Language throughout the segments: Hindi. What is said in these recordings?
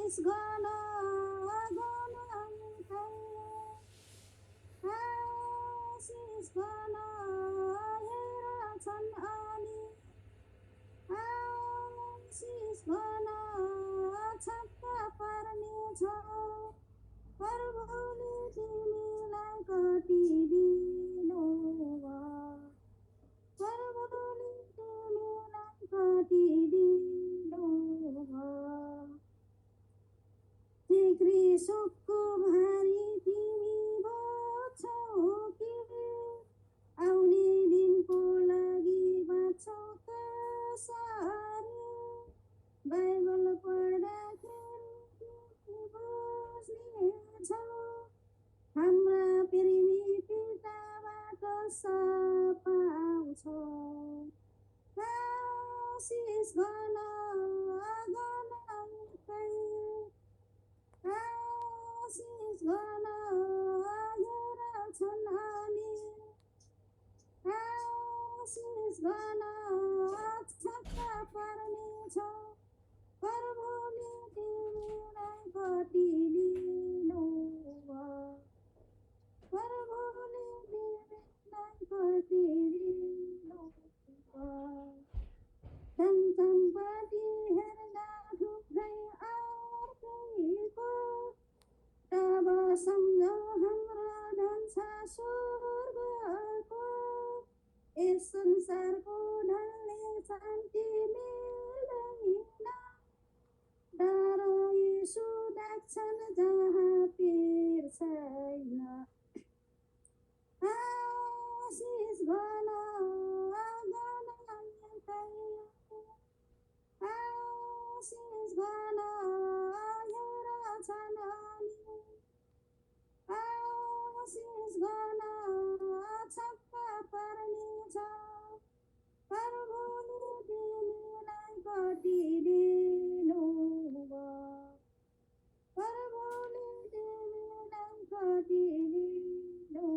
आशिष गर्न आशिष गर्न हेर्छन् अनि आशिष गर्न छक्का पर्नेछ प्रभुले तिमीलाई कटिदिनु प्रभुले तिमीलाई कटिदिनु फिक्री सुखको भारी तिमी बोक्छौ कि आउने दिनको लागि बाँच्छौ कसरी बाइबल पढ्दाखेरि तिमी बुझ्नेछौ हाम्रा प्रेमी पिताबाट पाउँछौ आशिष गर्न आशिष गर्न हेर्छन् अनि आशिष गर्न छक्का पर्नेछ प्रभुले तिमीलाई कटिदिनु प्रभुले तिमीलाई कटिदिनु टमटमपट्टि हेर्दा थुप्रै अर्कैको तब सम्झौ हाम्रो धन्छ स्वर्गको यस संसारको धनले शान्ति मिल्दैन डर यीशु देख्छन् जहाँ पिर छैन आशिष गर्न आशिष गर्न हेर्छन् अनि आशिष गर्न छक्का पर्नेछ प्रभुले तिमीलाई कटिदिनु प्रभुले तिमीलाई कटिदिनु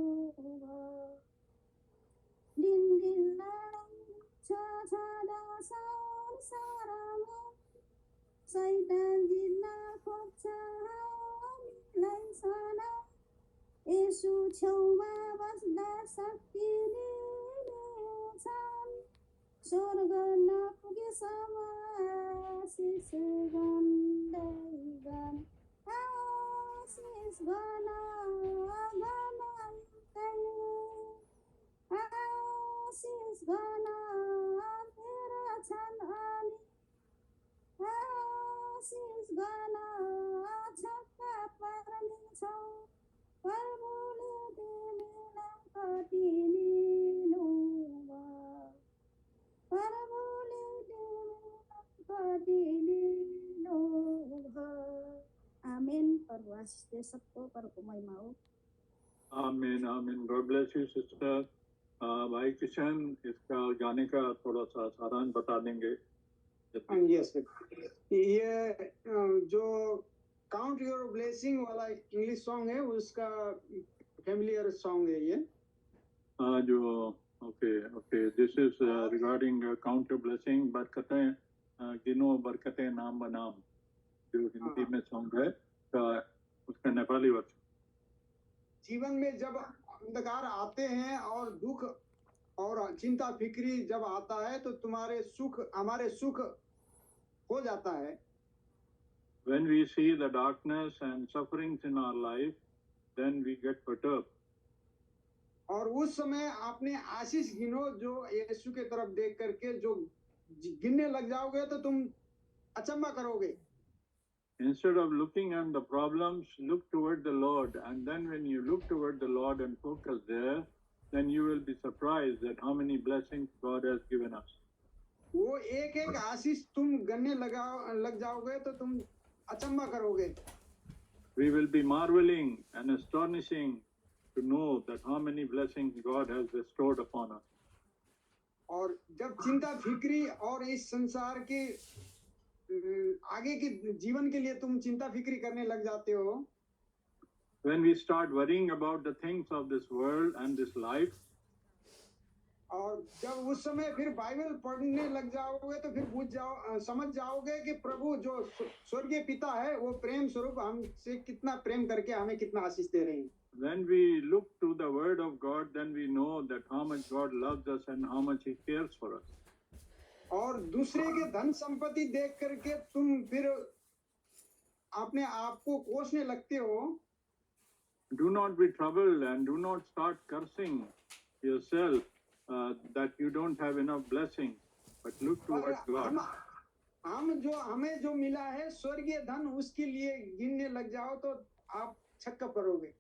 दिन दिन लडाइँ छँदा संसारमा शैतान जित्न खोज्छ हामीलाई सदा यसु छेउमा बस्दा शक्ति दिनेछन् स्वर्ग नपुगेसम्म आशिष गर्दै जान आशिष गर्न आशिष गर्न हेर्छन् अनि आशिष गर्न छक्का पर्नेछौ प्रभुले तिमीलाई कटिदिनु प्रभुले तिमीलाई कटिदिनु आमेन। प्रभु आशीष दे सबको, प्रभु महिमा हो। आमीन आमीन। God bless you sister. भाई किशन इसका गाने का थोड़ा सा सारांश बता देंगे? यस, ये जो काउंट योर ब्लेसिंग वाला इंग्लिश सॉन्ग है उसका फैमिलियर सॉन्ग है ये। जो okay okay, this is regarding count your blessing, बरकतें गिनो बरकतें नाम बनाम, जो हिंदी में सॉन्ग है उसका नेपाली वर्ष। जीवन में जब अंधकार आते हैं और दुख और चिंता फिक्री जब आता है तो तुम्हारे सुख हमारे सुख हो जाता है। When we see the darkness and sufferings in our life, then we get perturbed. और उस समय आपने आशीष गिनो, जो यीशु के तरफ देख करके जो गिनने लग जाओगे तो तुम अचंभा करोगे। Instead of looking at the problems, look toward the Lord, and then when you look toward the Lord and focus there, then you will be surprised at how many blessings God has given us. वो एक एक आशीष तुम गन्ने लग जाओगे तो तुम अचंभा करोगे। We will be marveling and astonishing to know that how many blessings God has bestowed upon us. और जब चिंता फिक्री और इस संसार के आगे के जीवन के लिए तुम चिंता फिक्री करने लग जाते हो, when we start worrying about the things of this world and this life, और जब उस समय फिर बाइबल पढ़ने लग जाओगे तो फिर समझ जाओगे कि प्रभु जो स्वर्गीय पिता है वो प्रेम स्वरूप हमसे कितना प्रेम करके हमें कितना आशीष दे रहे हैं। When we look to the word of God, then we know that how much God loves us and how much he cares for us. और दूसरे के धन संपत्ति देख करके तुम फिर अपने आप को कोसने लगते हो। Do not be troubled and do not start cursing yourself that you don't have enough blessing, but look towards God. हमें जो मिला है स्वर्गीय धन उसके लिए गिनने लग जाओ तो आप छक्का पड़ोगे।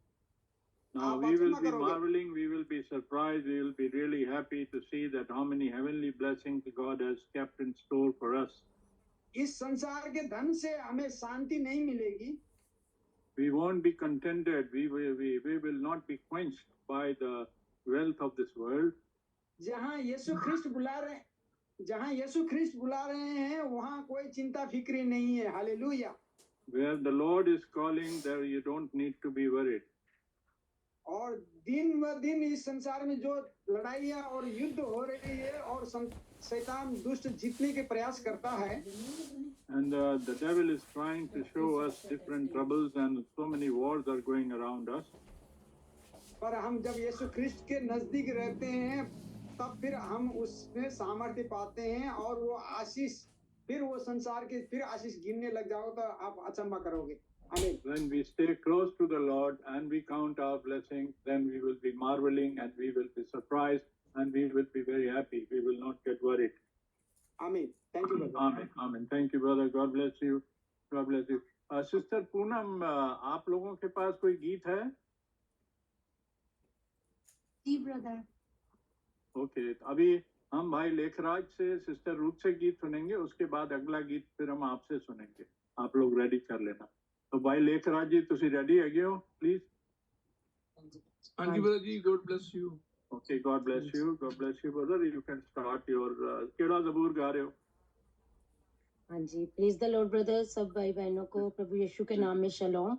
Now we will be marveling, we will be surprised, we will be really happy to see that how many heavenly blessings God has kept in store for us. इस संसार के धन से हमें शांति नहीं मिलेगी। We won't be contented, we will not be quenched by the wealth of this world. जहाँ यीशु ख्रिस्ट बुला रहे हैं वहाँ कोई चिंता फिक्री नहीं है। Hallelujah. Where the Lord is calling, there you don't need to be worried. और दिन ब दिन इस संसार में जो लड़ाइयाँ और युद्ध हो रही है और शैतान दुष्ट जीतने के प्रयास करता है। And the devil is trying to show us different troubles and so many wars are going around us. पर हम जब यीशु ख्रिस्ट के नजदीक रहते हैं तब फिर हम उसमें सामर्थ्य पाते हैं और वो आशीष फिर वो संसार के फिर आशीष गिनने लग जाओ तो आप अचंभा करोगे। आमीन। When we stay close to the Lord and we count our blessings, then we will be marveling and we will be surprised and we will be very happy. We will not get worried. Amen. Thank you, brother. Amen. Amen. Thank you, brother. God bless you. God bless you. Sister Poonam, आप लोगों के पास कोई गीत है? जी ब्रदर। ओके, अभी हम भाई लेखराज से सिस्टर रूथ से गीत सुनेंगे, उसके बाद अगला गीत फिर हम आपसे सुनेंगे। आप लोग रेडी कर लेना। तो भाई लेखराज जी तुसी रेडी है हो प्लीज? हाँ जी ब्रदर जी, God bless you. Okay, God bless you brother. You can start your केड़ा ज़बूर गा रहे हो? हाँ जी, प्लीज द लॉर्ड ब्रदर। सब भाई बहनों को प्रभु यीशु के नाम में शलोम।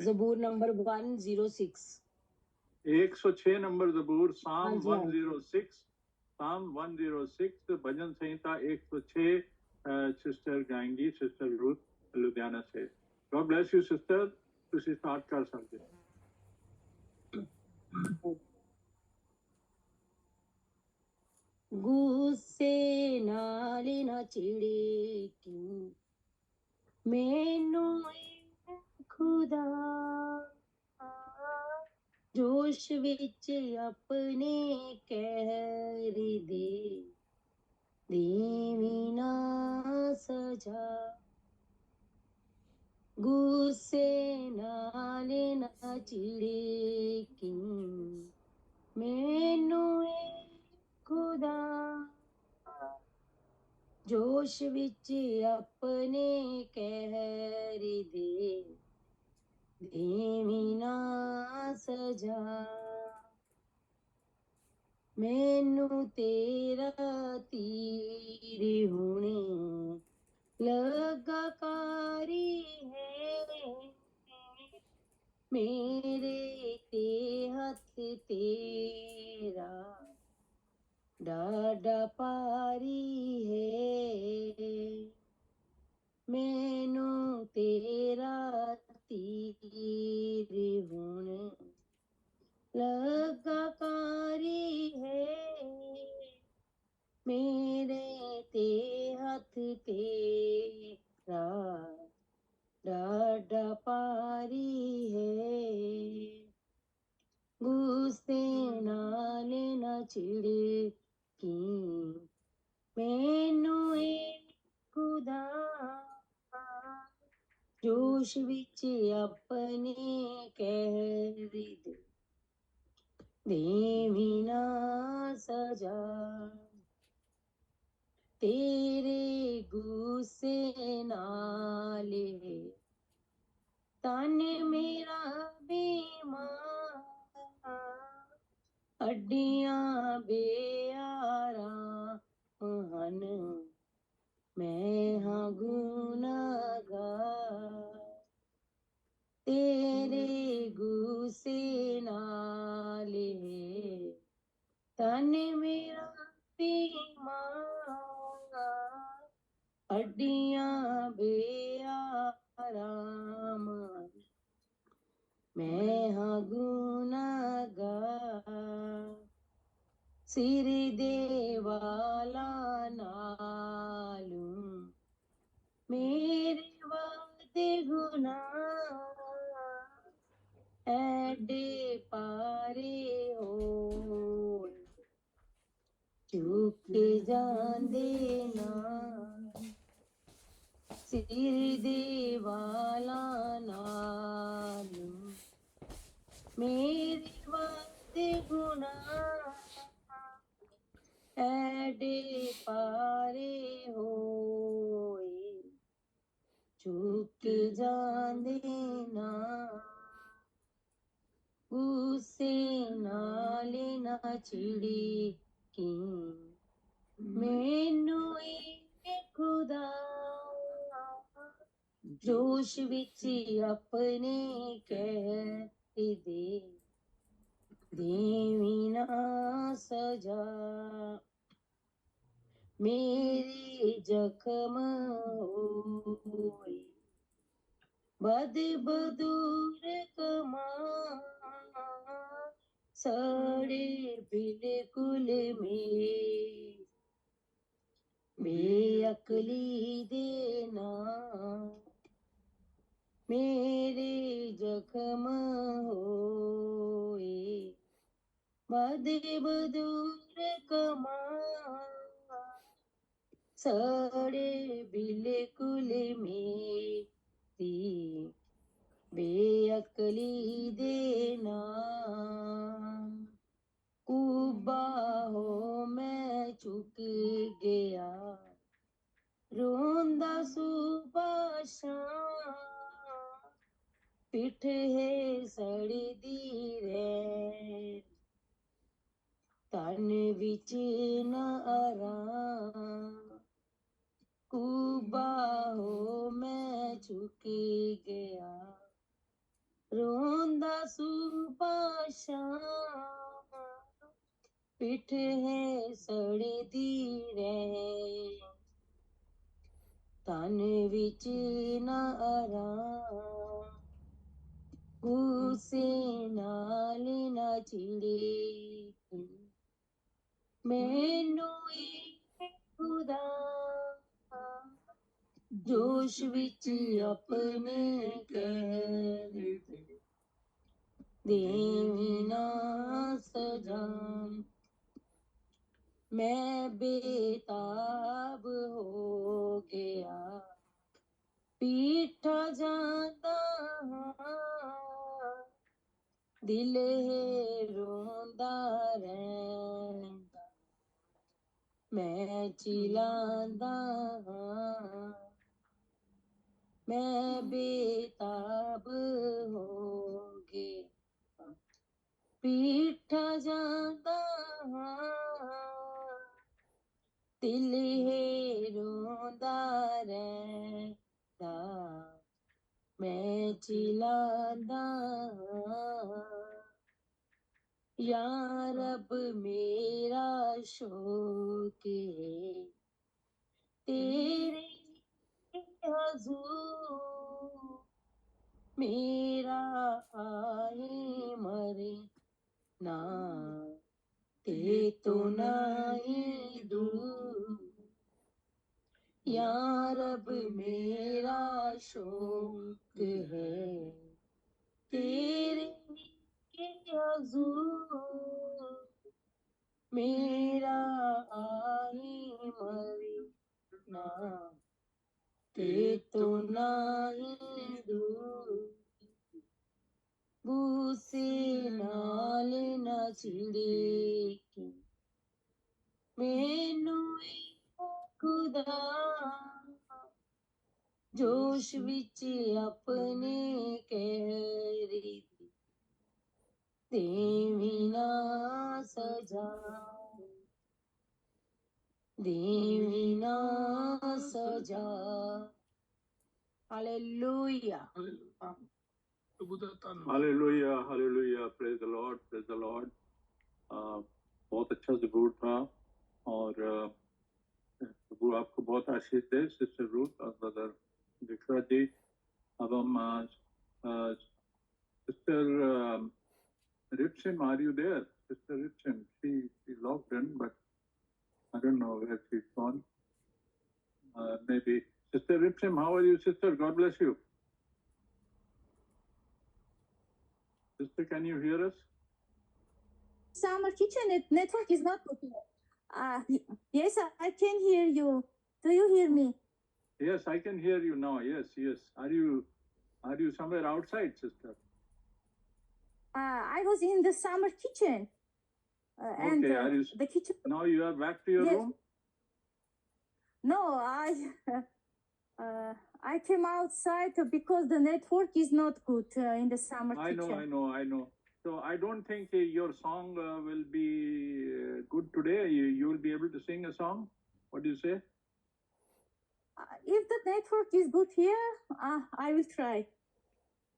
ज़बूर नंबर 106, 106 नंबर ज़बूर, साम हाँ जी, हाँ जी। 106, साम 106, भजन संहिता 106 सिस्टर गाएंगी, सिस्टर रूथ लुधियाना से। गॉड ब्लेस यू सिस्टर, तुसी स्टार्ट कर सकते हो। गुस्से नाल ना चिड़े क्यों मैनू खुदा, जोश विच अपने कहर दे देवी ना सजा। गुस्से नाल ना चिड़े क्यों मैनू खुदा, जोश विच अपने कहर दे देवी ना सजा। मैनू तेरा तीर हुणे लगा कारी है, मेरे ते हथ तेरा डाडा पारी है। मैनू तेरा तीर हुण लगा कारी है, मेरे ते हथ तेरा डाडा पारी है। गुस्से नाल ना चिड़े की मैनू खुदा, जोश विच अपने कहर दे देवी ना सजा। तेरे गुस्से नाल तन मेरा बीमार, हड्डियां बेआरा हन, मैं हाँ गुनाहगार। तेरे गुस्से नाल तन तन मेरा बीमार, हड्डियां बेआराम, मैं हाँ गुनाहगार, सिर दे वाला नालू, मेरे वादे गुनाह एडे पारे हो, चुक जांदे ना, सिर दे वाला नालू, मेरे वादे गुनाह एडे पारे होए, चुक जांदे ना, गुस्से नाल ना चिड़ी की, मैनू ए खुदा, जोश विच अपने कह दे, देवी ना सजा, मेरे जख्म होए, बदबदूर कमा, सड़े बिल्कुल में, बेअकली देना, मेरे जख्म होए, बदबदूर कमा, सड़े बिल्कुल मेरी, बेअकली देना, कुबा हो मैं चुक गया, रोंदा सुबह शाम, पिठ है सड़दी रैन, तन विच न आराम, कुबा हो मैं चुक गया, रोंदा सुबह शाम, पिठ है सड़दी रैन, तन विच न आराम, गुस्से नाल ना चिड़ी, मैनू ए खुदा, जोश विच अपने कह देवी ना सजा, मैं बेताब हो गया, पीठा जांदा हां, दिल है रोंदा रैंदा, मैं चिल्लांदा हां, मैं बेताब हो गया, पीठा जांदा हां, दिल है रोंदा रैंदा, मैं चिल्लांदा हां, या रब मेरा शौक है, तेरे हजूर, मेरा आए मरे ना, ते तो नहीं दूर, या रब मेरा शौक है, तेरे हजूर, मेरा आए मरे ना, ते तो नहीं दूर, गुस्से नाल ना चिड़ी, मैनू खुदा, जोश विच अपने कहरी, देवी ना सजा, देवी ना सजा, हालेलुया। प्रभु का धन्यवाद। Hallelujah, hallelujah, praise the Lord, praise the Lord. बहुत अच्छा ज़बूर था और प्रभु आपको बहुत आशीष दे सिस्टर रूथ और ब्रदर विक्रा जी। अब हम sister Ripsim, are you there? Sister Ripsim, she logged in, but I don't know where she's gone. Maybe. Sister Ripsim, how are you, sister? God bless you. Sister, can you hear us? Summer kitchen network is not good. Yes, I can hear you. Do you hear me? Yes, I can hear you now. Yes, yes. Are you somewhere outside, sister? I was in the summer kitchen. And Okay, are you the kitchen. now you are back to your Yes. room? No, I came outside because the network is not good in the summer kitchen. I know. So I don't think your song will be good today. You will be able to sing a song. What do you say? If the network is good here, I will try.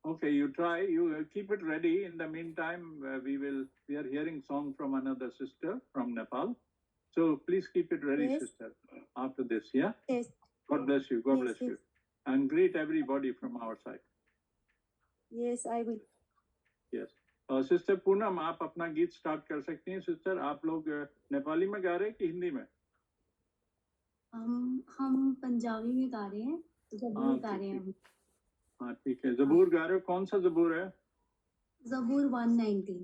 Okay, you try. You keep it ready. In the meantime, we are hearing song from another sister from Nepal. So please keep it ready, Yes. sister. After this, yeah. Yes. God bless you. God Yes, bless yes. you, and greet everybody from our side. Yes, I will. Yes. Sister Poonam, आप अपना गीत स्टार्ट कर सकती हैं सिस्टर। आप लोग नेपाली में गा रहे हैं कि हिंदी में? हम पंजाबी में गा रहे हैं, ज़बूर गा रहे हैं हम। हाँ ठीक है, ज़बूर गा रहे हो। कौन सा ज़बूर है? ज़बूर 119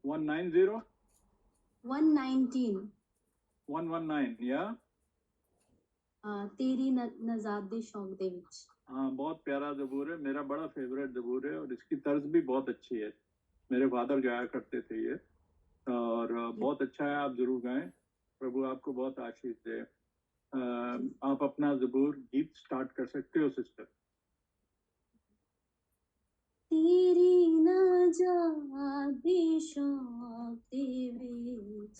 190 119 119 या तेरी नज़ात दे शौक दे विच। हाँ, बहुत प्यारा ज़बूर है, मेरा बड़ा फेवरेट ज़बूर है और इसकी तर्ज भी बहुत अच्छी है। मेरे फादर गाया करते थे ये और बहुत अच्छा है। आप जरूर गाएं, प्रभु आपको बहुत आशीष दे। आप अपना ज़बूर गीत स्टार्ट कर सकते हो सिस्टर। तेरी नज़ात दे शौक दे विच,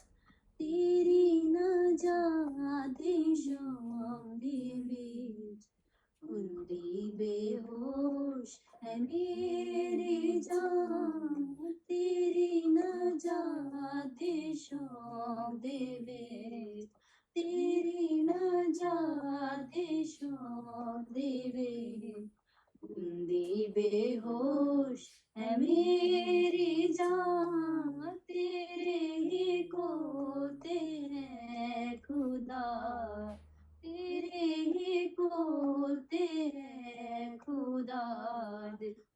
तेरी नज़ात दे शौक दे विच, उंदी बेहोश है मेरी जान, तेरी नज़ात दे शौक दे विच, तेरी नज़ात दे शौक दे विच, उंदी बेहोश है मेरी जान, तेरे ही कोते हैं खुदा, तेरे ही कोते हैं खुदा,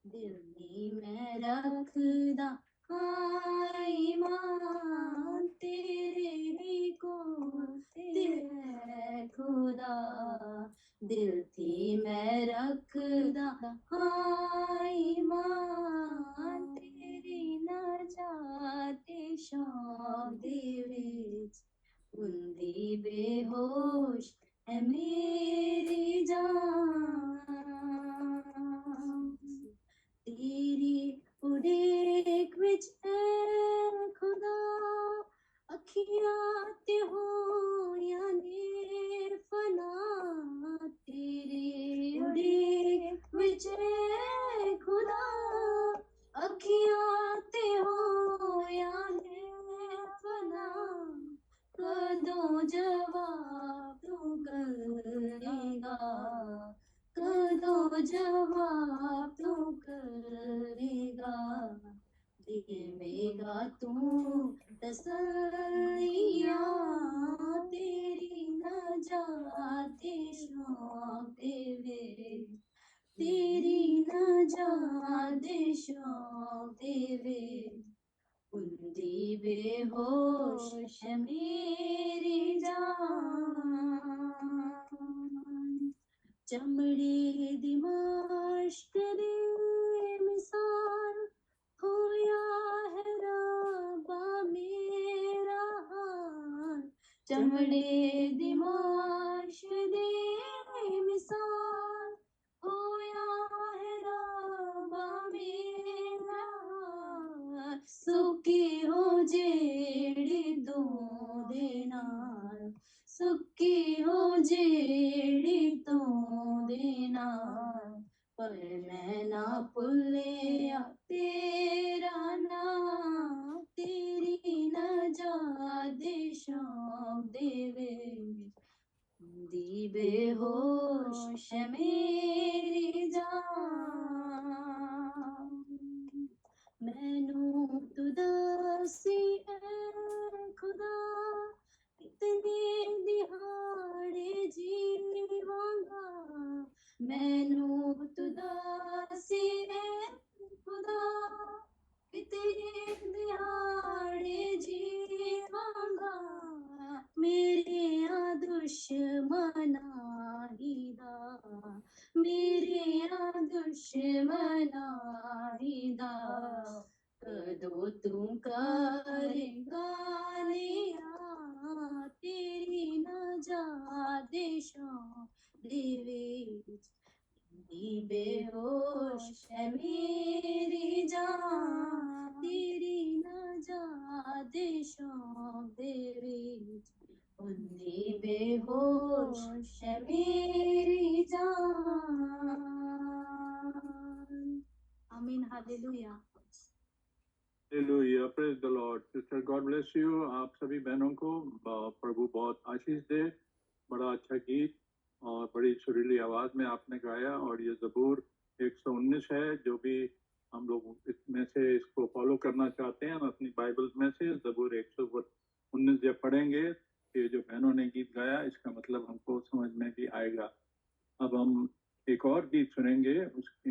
दिल नी मैं रखदा हाँ ईमान, तेरे ही कोते हैं खुदा, दिल थी मैं रखदा हाँ ईमान, तेरी नज़ात दे शौक दे विच, उंदी बेहोश है मेरी जान, तेरी उड़ेक विच है खुदा, अखियां ते होया ने फना, तेरी उड़ेक विच है खुदा, अखियां ते होया ने फना, कदों जवाब तू करेगा, कदों जवाब तू करेगा, देवेगा तू तसल्लियाँ, तेरी नज़ात दे शौक दे विच, तेरी नज़ात दे शौक दे विच, उंदी बेहोश है मेरी जान, चमड़े दी माश्क दे मिसाल होया है रब्बा मेरा हाल, चमड़े दी माश्क दे मिसाल होया है रब्बा मेरा हाल, सुखी हो जेड़ी दो दे नाल, सुखी हो जेड़ी तो दे नाल, पर मैं ना भुल्लिया तेरा नाम, तेरी नज़ात देवे दी बेहोश है मेरी जान मैनू तू दसी ऐ खुदा कितने दिहाड़े जीवांगा मैनू तू दसी ऐ खुदा कितने दिहाड़े जीवांगा मेरे दुश्मना हिदा मेरे दुश्मना हिदा कदों तू करेगा लिया तेरी नजात शाम दे विच दी बेहोश है मेरी जान तेरी नजात शाम दे विच दी बेहोश है मेरी जान आमीन hallelujah Hallelujah, praise the Lord. Sister, God bless you. आप सभी बहनों को प्रभु बहुत आशीष दे. बड़ा अच्छा गीत और बड़ी सुरीली आवाज में आपने गाया और ये जबूर 119 है. जो भी हम लोग इसमें से इसको फॉलो करना चाहते हैं अपनी बाइबल में से जबूर 119 जब पढ़ेंगे ये जो बहनों ने गीत गाया इसका मतलब हमको समझ में भी आएगा. अब हम एक और गीत सुनेंगे.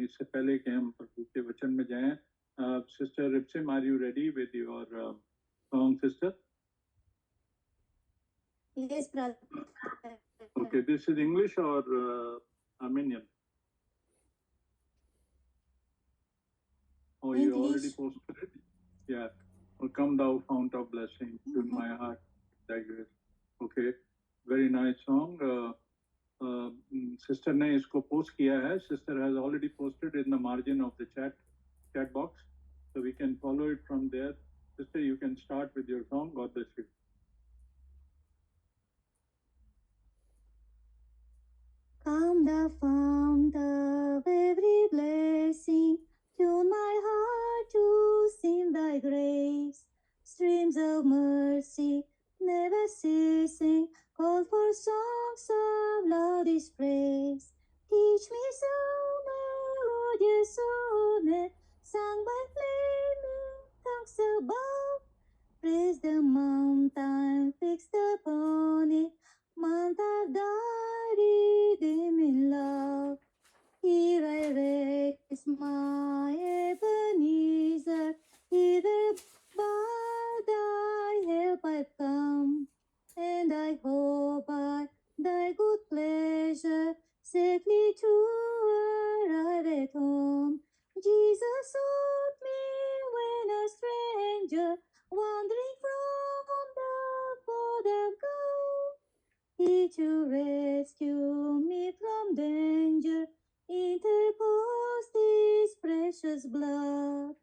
इससे पहले कि हम प्रभु के वचन में जाएं, Sister Ripsim, are you ready with your song, sister? Yes, brother. Okay, this is English or Armenian? Oh, you already English. posted it? Yeah. Oh, come thou fount of blessing, fill my heart thy grace. Okay, very nice song. Sister ने इसको post किया है. Sister has already posted in the margin of the chat box. So we can follow it from there. Sister, you can start with your song. God bless you. Come the fount of every blessing, tune my heart to sing thy grace. Streams of mercy, never ceasing, call for songs of loudest praise. Teach me some melodious sonnet, sung by flaming tongues above. Praise the mountain fixed upon it, mount of thy redeeming love. Here I raise my Ebenezer, hither by thy help I've come, and I hope by thy good pleasure safely to arrive at home. Jesus sought me when a stranger, wandering from the fold of gold. He to rescue me from danger, interposed his precious blood.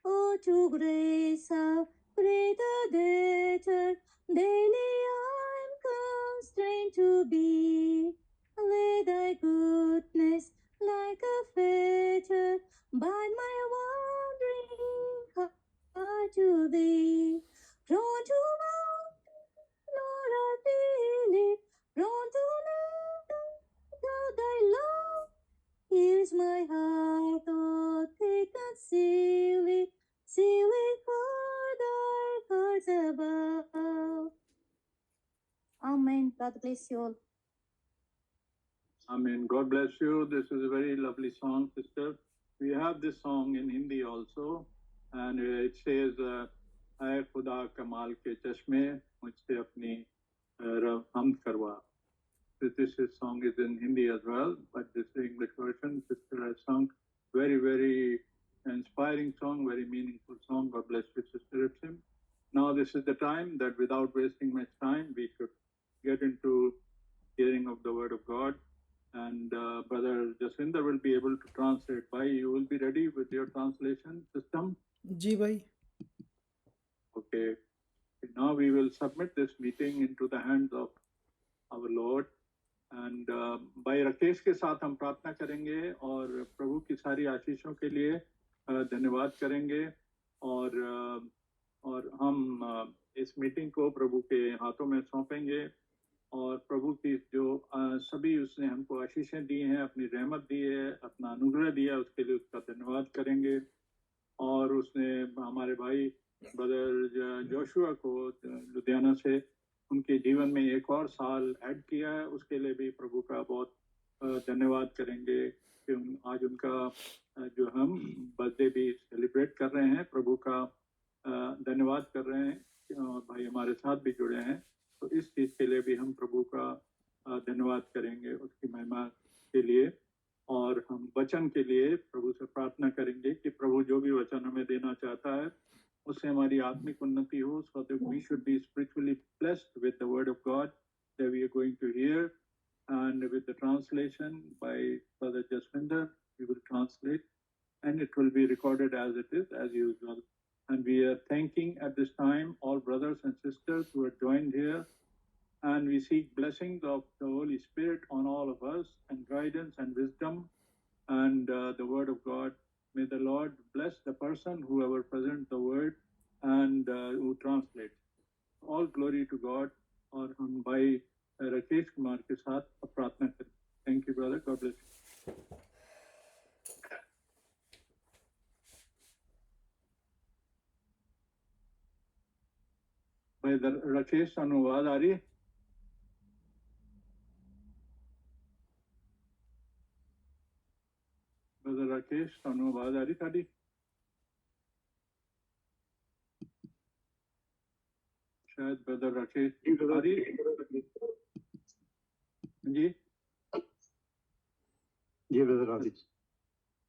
Oh, to grace how great a debtor daily I'm constrained to be. Let thy goodness like a fetter bind my wandering heart to thee. Prone to mountain, Lord, I feel it. Prone to let out thy love. Here's my heart, oh, take and seal it for thy hearts above. Amen. God bless you all. Amen. God bless you. This is a very lovely song, sister. We have this song in Hindi also, and it says, "Ay Khuda Kamal ke chashme, mujhse apni hamd karwa." This song is in Hindi as well, but this English version, sister has sung very, very inspiring song, very meaningful song. God bless you, Sister Ripsim. Now this is the time that without wasting much time, we should get into hearing of the word of God. And Brother Jaswinder will be able to translate. Bhai, you will be ready with your translation system? जी भाई. Okay. Now we will submit this meeting into the hands of our Lord. And भाई राकेश के साथ हम प्रार्थना करेंगे और प्रभु की सारी आशीषों के लिए धन्यवाद करेंगे और हम इस मीटिंग को प्रभु के हाथों में सौंपेंगे और प्रभु की जो सभी उसने हमको आशीषें दी हैं, अपनी रहमत दी है, अपना अनुग्रह दिया, उसके लिए उसका धन्यवाद करेंगे। और उसने हमारे भाई ब्रदर जोशुआ को लुधियाना से उनके जीवन में एक और साल ऐड किया है, उसके लिए भी प्रभु का बहुत धन्यवाद करेंगे कि आज उनका जो हम बर्थडे भी सेलिब्रेट कर रहे हैं, प्रभु का धन्यवाद कर रहे हैं और भाई हमारे साथ भी जुड़े हैं, तो इस चीज के लिए भी हम प्रभु का धन्यवाद करेंगे, उसकी महिमा के लिए। और हम वचन के लिए प्रभु से प्रार्थना करेंगे कि प्रभु जो भी वचन हमें देना चाहता है उससे हमारी आत्मिक उन्नति हो, so that we should be spiritually blessed with the word of God that we are going to hear, and with the translation by Brother Jaswinder, we will translate and it will be recorded as it is as usual. And we are thanking at this time all brothers and sisters who are joined here, and we seek blessings of the Holy Spirit on all of us and guidance and wisdom and the word of God. May the Lord bless the person whoever presents the word and who translates. All glory to God. और हम भाई राकेश कुमार के साथ प्रार्थना करें। Thank you, brother. God bless you. भाई राकेश अनुवाद आ रही है? ब्रदर राकेश अनुवाद आ रही साड़ी? शायद ब्रदर राकेश आ रही जी ब्रदर राकेश।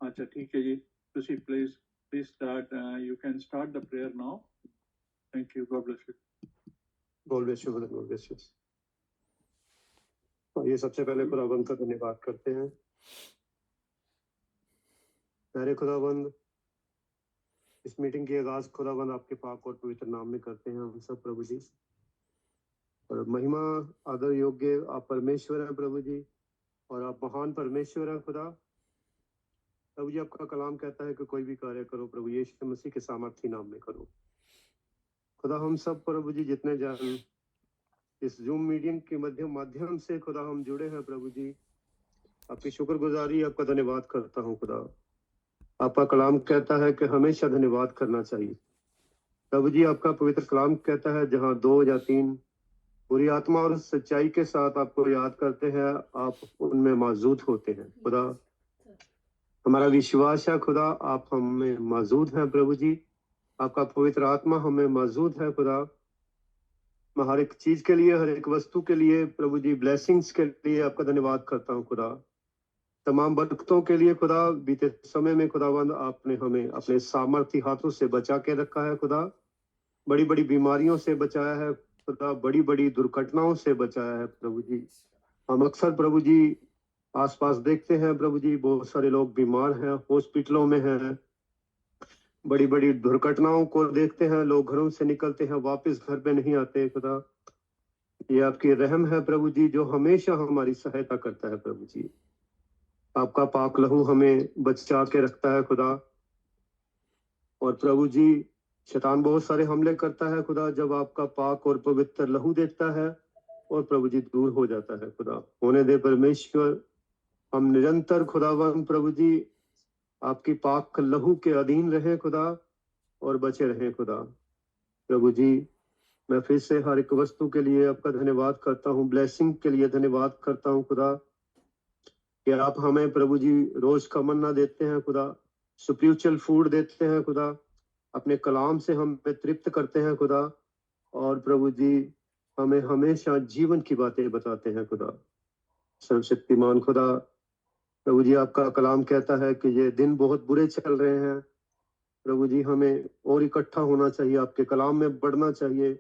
अच्छा ठीक है जी, तुसी please start, you can start the prayer now. Thank you, God bless you. God bless you brother, God bless you। और ये सबसे पहले खुदाबंद का धन्यवाद करते हैं। प्यारे खुदाबंद, इस मीटिंग की आगाज खुदाबंद आपके पाक और पवित्र नाम में करते हैं हम सब प्रभु जी। और महिमा आदर योग्य आप परमेश्वर हैं प्रभु जी, और आप महान परमेश्वर हैं खुदा। प्रभु जी आपका कलाम कहता है कि कोई भी कार्य करो प्रभु यीशु मसीह के सामर्थी नाम में करो। खुदा हम सब प्रभु जी जितने जन इस जूम मीडियम के माध्यम से खुदा हम जुड़े हैं प्रभु जी, आपकी शुक्रगुजारी आपका धन्यवाद करता हूँ खुदा। आपका कलाम कहता है कि हमेशा धन्यवाद करना चाहिए प्रभु जी। आपका पवित्र कलाम कहता है जहाँ 2 या 3 पूरी आत्मा और सच्चाई के साथ आपको याद करते हैं, आप उनमें मौजूद होते हैं खुदा। हमारा विश्वास है खुदा आप हमें मौजूद हैं प्रभु जी, आपका पवित्र आत्मा हमें मौजूद है खुदा। मैं हर एक चीज के लिए, हर एक वस्तु के लिए प्रभु जी, ब्लेसिंग्स के लिए आपका धन्यवाद करता हूँ खुदा। तमाम बरकतों के लिए खुदा, बीते समय में खुदावंद आपने हमें अपने सामर्थी हाथों से बचा के रखा है खुदा। बड़ी बड़ी बीमारियों से बचाया है खुदा, बड़ी बड़ी दुर्घटनाओं से बचाया है प्रभु जी। हम अक्सर प्रभु जी आसपास देखते हैं प्रभु जी, बहुत सारे लोग बीमार हैं, हॉस्पिटलों में हैं, बड़ी बड़ी दुर्घटनाओं को देखते हैं, लोग घरों से निकलते हैं वापस घर पे नहीं आते खुदा। ये आपकी रहम है प्रभु जी जो हमेशा हमारी सहायता करता है प्रभु जी। आपका पाक लहू हमें बचा के रखता है खुदा। और प्रभु जी शैतान बहुत सारे हमले करता है खुदा, जब आपका पाक और पवित्र लहू देखता है और प्रभु जी दूर हो जाता है खुदा। होने दे परमेश्वर, हम निरंतर खुदावन प्रभु जी आपकी पाक लहू के अधीन रहे खुदा और बचे रहे खुदा। प्रभु जी मैं फिर से हर एक वस्तु के लिए आपका धन्यवाद करता हूँ, ब्लेसिंग के लिए धन्यवाद करता हूँ खुदा कि आप हमें प्रभु जी रोज का मन्ना देते हैं खुदा, स्पिरिचुअल फूड देते हैं खुदा, अपने कलाम से हमें तृप्त करते हैं खुदा। और प्रभु जी हमें हमेशा जीवन की बातें बताते हैं खुदा। सर्वशक्तिमान खुदा, प्रभु जी आपका कलाम कहता है कि ये दिन बहुत बुरे चल रहे हैं प्रभु जी, हमें और इकट्ठा होना चाहिए, आपके कलाम में बढ़ना चाहिए।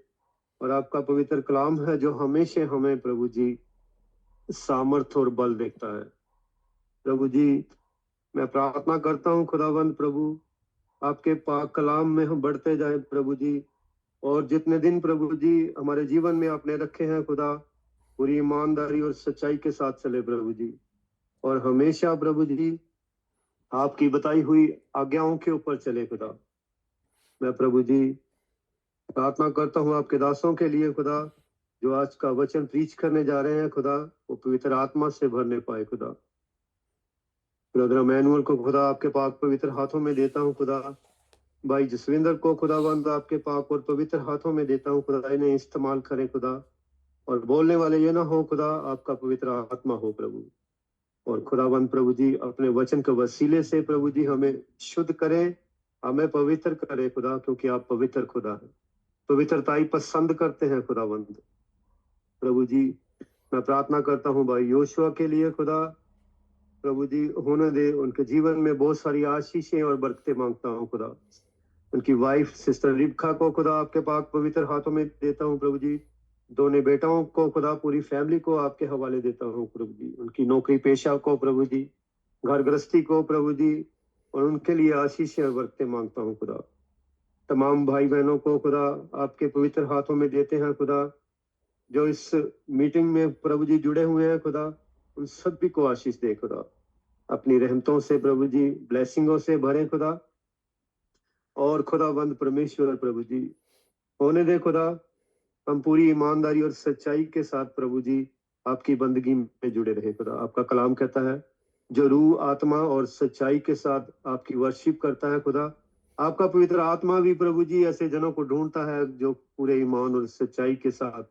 और आपका पवित्र कलाम है जो हमेशा हमें प्रभु जी सामर्थ और बल देता है। प्रभु जी मैं प्रार्थना करता हूँ खुदावंद प्रभु, आपके पाक कलाम में हम बढ़ते जाएं प्रभु जी, और जितने दिन प्रभु जी हमारे जीवन में आपने रखे हैं खुदा, पूरी ईमानदारी और सच्चाई के साथ चले प्रभु जी। और हमेशा प्रभु जी आपकी बताई हुई आज्ञाओं के ऊपर चले खुदा। मैं प्रभु जी प्रार्थना करता हूँ आपके दासों के लिए खुदा, जो आज का वचन प्रीच करने जा रहे हैं खुदा, वो पवित्र आत्मा से भरने पाए खुदा। ब्रदर मैनुअल को खुदा आपके पाक पवित्र हाथों में देता हूँ खुदा। भाई जसविंदर को खुदाबंद आपके पाक और पवित्र हाथों में देता हूँ खुदा, इन्हें इस्तेमाल करें खुदा, और बोलने वाले ये ना हो खुदा, आपका पवित्र आत्मा हो प्रभु। और खुदाबंद प्रभु जी, अपने वचन के वसीले से प्रभु जी हमें शुद्ध करें, हमें पवित्र करें खुदा, क्योंकि आप पवित्र खुदा हैं, पवित्रता ही पसंद करते हैं खुदाबंद प्रभु जी। मैं प्रार्थना करता हूँ भाई योशुआ के लिए खुदा, प्रभु जी होने दे उनके जीवन में बहुत सारी आशीषें और बरकतें मांगता हूँ खुदा। उनकी वाइफ सिस्टर रिबका को खुदा आपके पाक पवित्र हाथों में देता हूँ प्रभु जी। दोनों बेटाओं को खुदा, पूरी फैमिली को आपके हवाले देता हूँ प्रभु जी। उनकी नौकरी पेशा को प्रभु जी, घर गृहस्थी को प्रभु जी, और उनके लिए आशीष और बरकतें मांगता हूँ खुदा। तमाम भाई बहनों को खुदा आपके पवित्र हाथों में देते हैं खुदा, जो इस मीटिंग में प्रभु जी जुड़े हुए हैं खुदा, उन सभी को आशीष दे खुदा। अपनी रहमतों से प्रभु जी, ब्लेसिंगों से भरे खुदा। और खुदाबंद परमेश्वर प्रभु जी, होने दे खुदा, हम पूरी ईमानदारी और सच्चाई के साथ प्रभु जी आपकी बंदगी में जुड़े रहे खुदा। आपका कलाम कहता है, जो रूह आत्मा और सच्चाई के साथ आपकी वर्शिप करता है खुदा, आपका पवित्र आत्मा भी प्रभु जी ऐसे जनों को ढूंढता है जो पूरे ईमान और सच्चाई के साथ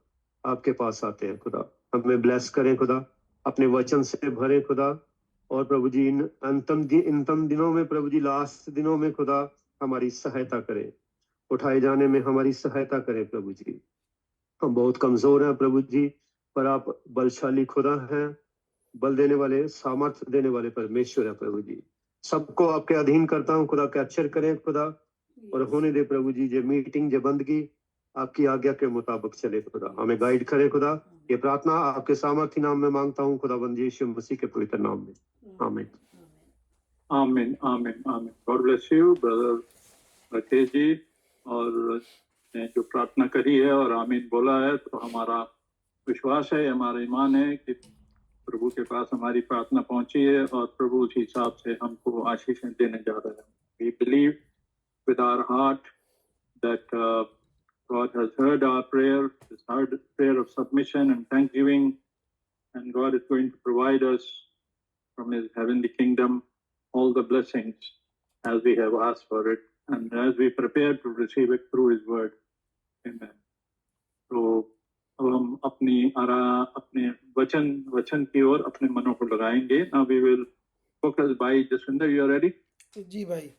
आपके पास आते हैं खुदा। हमें ब्लेस करें खुदा, अपने वचन से भरे खुदा। और प्रभु जी इन अंतम दिनों में प्रभु जी, लास्ट दिनों में खुदा हमारी सहायता करें, उठाए जाने में हमारी सहायता करें प्रभु जी। हम बहुत कमजोर हैं प्रभु जी, पर आप बलशाली खुदा हैं, बल देने वाले, सामर्थ्य देने वाले परमेश्वर है प्रभु जी। सबको आपके अधीन करता हूँ खुदा, कैप्चर करें खुदा, और होने दे प्रभु जी, जो मीटिंग जो बंदगी आपकी आज्ञा के मुताबिक चले खुदा। हमें गाइड करे खुदा। ये प्रार्थना आपके सामर्थ्य नाम में मांगता हूँ खुदाबंद यीशु मसीह के पवित्र नाम में, आमीन। आमीन आमीन आमीन। God bless you brother Rakesh ji. और ने जो प्रार्थना करी है और आमीन बोला है, तो हमारा विश्वास है, हमारा ईमान है कि प्रभु के पास हमारी प्रार्थना पहुंची है और प्रभु उस हिसाब से हमको आशीषें देने जा रहे हैं। We believe with our heart that God has heard our prayer, has heard the prayer of submission and thanksgiving, and God is going to provide us from His heavenly kingdom all the blessings as we have asked for it, and as we prepare to receive it through His word. Amen. तो अब हम अपने वचन की ओर अपने मनों को लगाएंगे। Now we will focus. By Jaswinder, you are ready? जी भाई,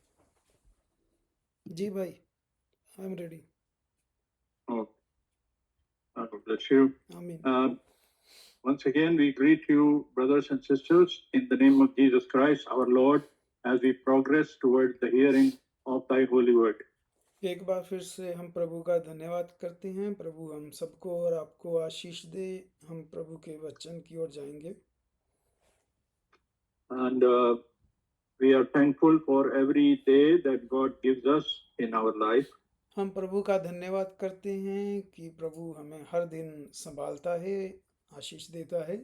जी भाई, I am ready. Oh, God bless you. आमीन। Once again, we greet you, brothers and sisters, in the name of Jesus Christ, our Lord, as we progress towards the hearing of Thy holy word. एक बार फिर से हम प्रभु का धन्यवाद करते हैं। प्रभु हम सबको और आपको आशीष दे। हम प्रभु के वचन की ओर जाएंगे। And we are thankful for every day that God gives us in our life. हम प्रभु का धन्यवाद करते हैं कि प्रभु हमें हर दिन संभालता है, आशीष देता है।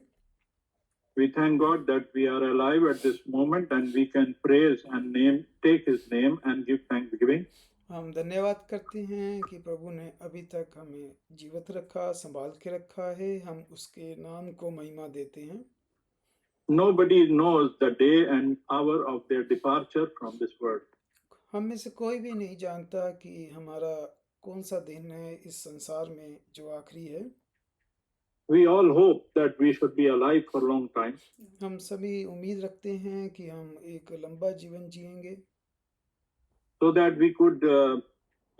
We thank God that we are alive at this moment and we can praise and take His name and give thanksgiving. हम धन्यवाद करते हैं कि प्रभु ने अभी तक हमें जीवित रखा, संभाल के रखा है। हम उसके नाम को महिमा देते हैं। Nobody knows the day and hour of their departure from this world. हम में से कोई भी नहीं जानता कि हमारा कौन सा दिन है इस संसार में जो आखिरी है। We all hope that we should be alive for a long time. हम सभी उम्मीद रखते हैं कि हम एक लंबा जीवन जिएंगे, so that we could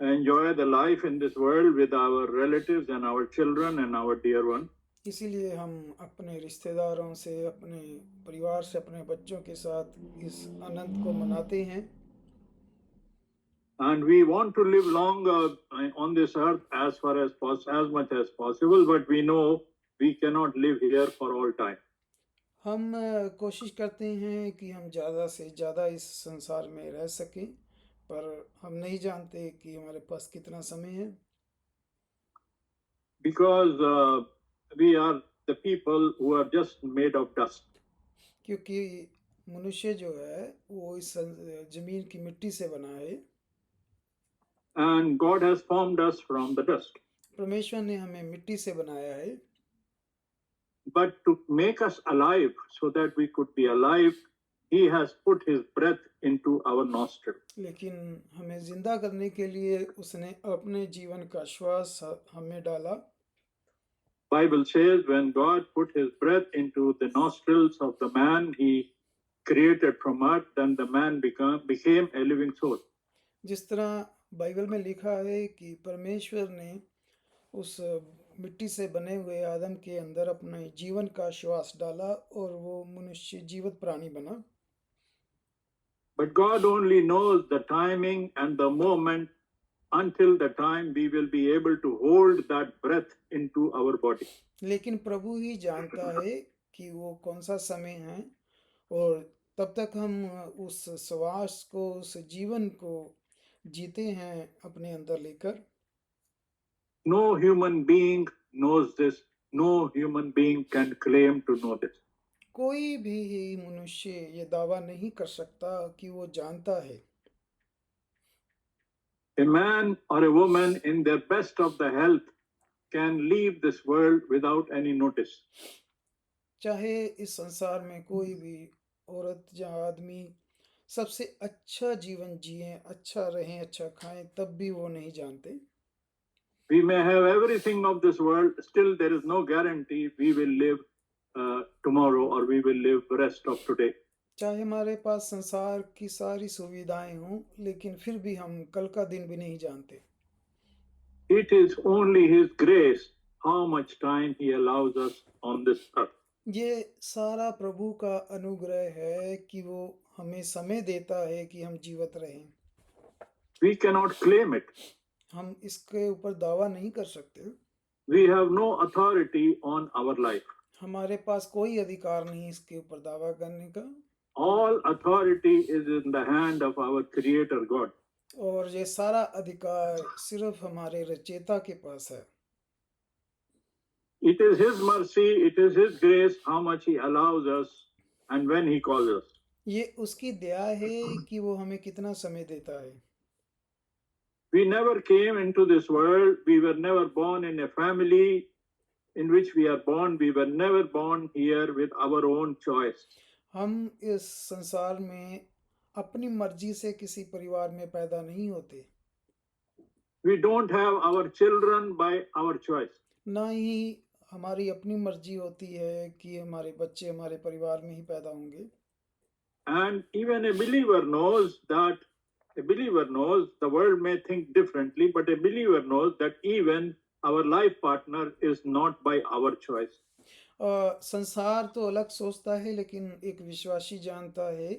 enjoy the life in this world with our relatives and our children and our dear one. इसीलिए हम अपने रिश्तेदारों से, अपने परिवार से, अपने बच्चों के साथ इस आनंद को मनाते हैं। And we want to live long on this earth as much as possible, but we know we cannot live here for all time. हम कोशिश करते हैं कि हम ज़्यादा से ज़्यादा इस संसार में रह सकें, पर हम नहीं जानते कि हमारे पास कितना समय है। Because we are the people who are just made of dust. क्योंकि मनुष्य जो है वो इस जमीन की मिट्टी से बना है। and God has formed us from the dust. परमेश्वर ने हमें मिट्टी से बनाया है, But to make us alive, so that we could be alive, He has put His breath into our nostril. लेकिन हमें जिंदा करने के लिए उसने अपने जीवन का श्वास हमें डाला। Bible says when God put His breath into the nostrils of the man He created from earth, then the man became a living soul. जिस तरह बाइबल में लिखा है कि परमेश्वर ने उस मिट्टी से बने हुए आदम के अंदर अपने जीवन का श्वास डाला और वो मनुष्य जीवित प्राणी बना। But God only knows the timing and the moment until the time we will be able to hold that breath into our body. लेकिन प्रभु ही जानता है कि वो कौन सा समय है और तब तक हम उस श्वास को, उस जीवन को जीते हैं अपने अंदर लेकर। No human being knows this. No human being can claim to know this. कोई भी मनुष्य ये दावा नहीं कर सकता कि वो जानता है। A man or a woman in their best of the health can leave this world without any notice. चाहे इस संसार में कोई भी औरत या आदमी सबसे अच्छा जीवन जिए, अच्छा रहें, अच्छा खाएं, तब भी वो नहीं जानते। We may have everything of this world, still there is no guarantee we will live tomorrow or we will live the rest of today. चाहे हमारे पास संसार की सारी सुविधाएं हों, लेकिन फिर भी हम कल का दिन भी नहीं जानते। It is only His grace how much time He allows us on this earth. ये सारा प्रभु का अनुग्रह है कि वो हमें समय देता है कि हम जीवित रहें। We cannot claim it. हम इसके ऊपर दावा नहीं कर सकते। We have no authority on our life. हमारे पास कोई अधिकार नहीं इसके ऊपर दावा करने का। All authority is in the hand of our Creator God. और ये सारा अधिकार सिर्फ हमारे रचयिता के पास है। It is His mercy, it is His grace how much He allows us and when He calls us. ये उसकी दया है कि वो हमें कितना समय देता है। We never came into this world. We were never born in a family in which we are born. We were never born here with our own choice. हम इस संसार में अपनी मर्जी से किसी परिवार में पैदा नहीं होते। We don't have our children by our choice. ना ही हमारी अपनी मर्जी होती है कि हमारे बच्चे हमारे परिवार में ही पैदा होंगे। And even a believer knows that the world may think differently, but a believer knows that even our life partner is not by our choice. संसार तो अलग सोचता है, लेकिन एक विश्वासी जानता है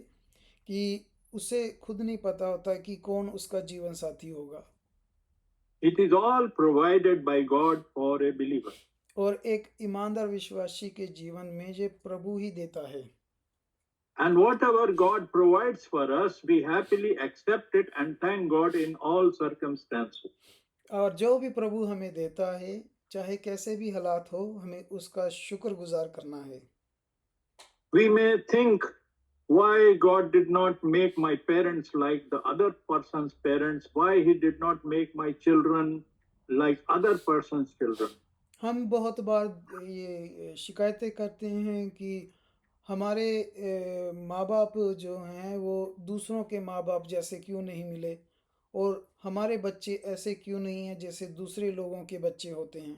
कि उसे खुद नहीं पता होता कि कौन उसका जीवन साथी होगा। It is all provided by God for a believer. और एक ईमानदार विश्वासी के जीवन में ये प्रभु ही देता है। And whatever God provides for us, we happily accept it and thank God in all circumstances. और जो भी प्रभु हमें देता है, चाहे कैसे भी हालात हो, हमें उसका शुक्रगुजार करना है। We may think why God did not make my parents like the other person's parents, why He did not make my children like other person's children. हम बहुत बार ये शिकायतें करते हैं कि हमारे माँ बाप जो हैं वो दूसरों के माँ बाप जैसे क्यों नहीं मिले, और हमारे बच्चे ऐसे क्यों नहीं हैं जैसे दूसरे लोगों के बच्चे होते हैं।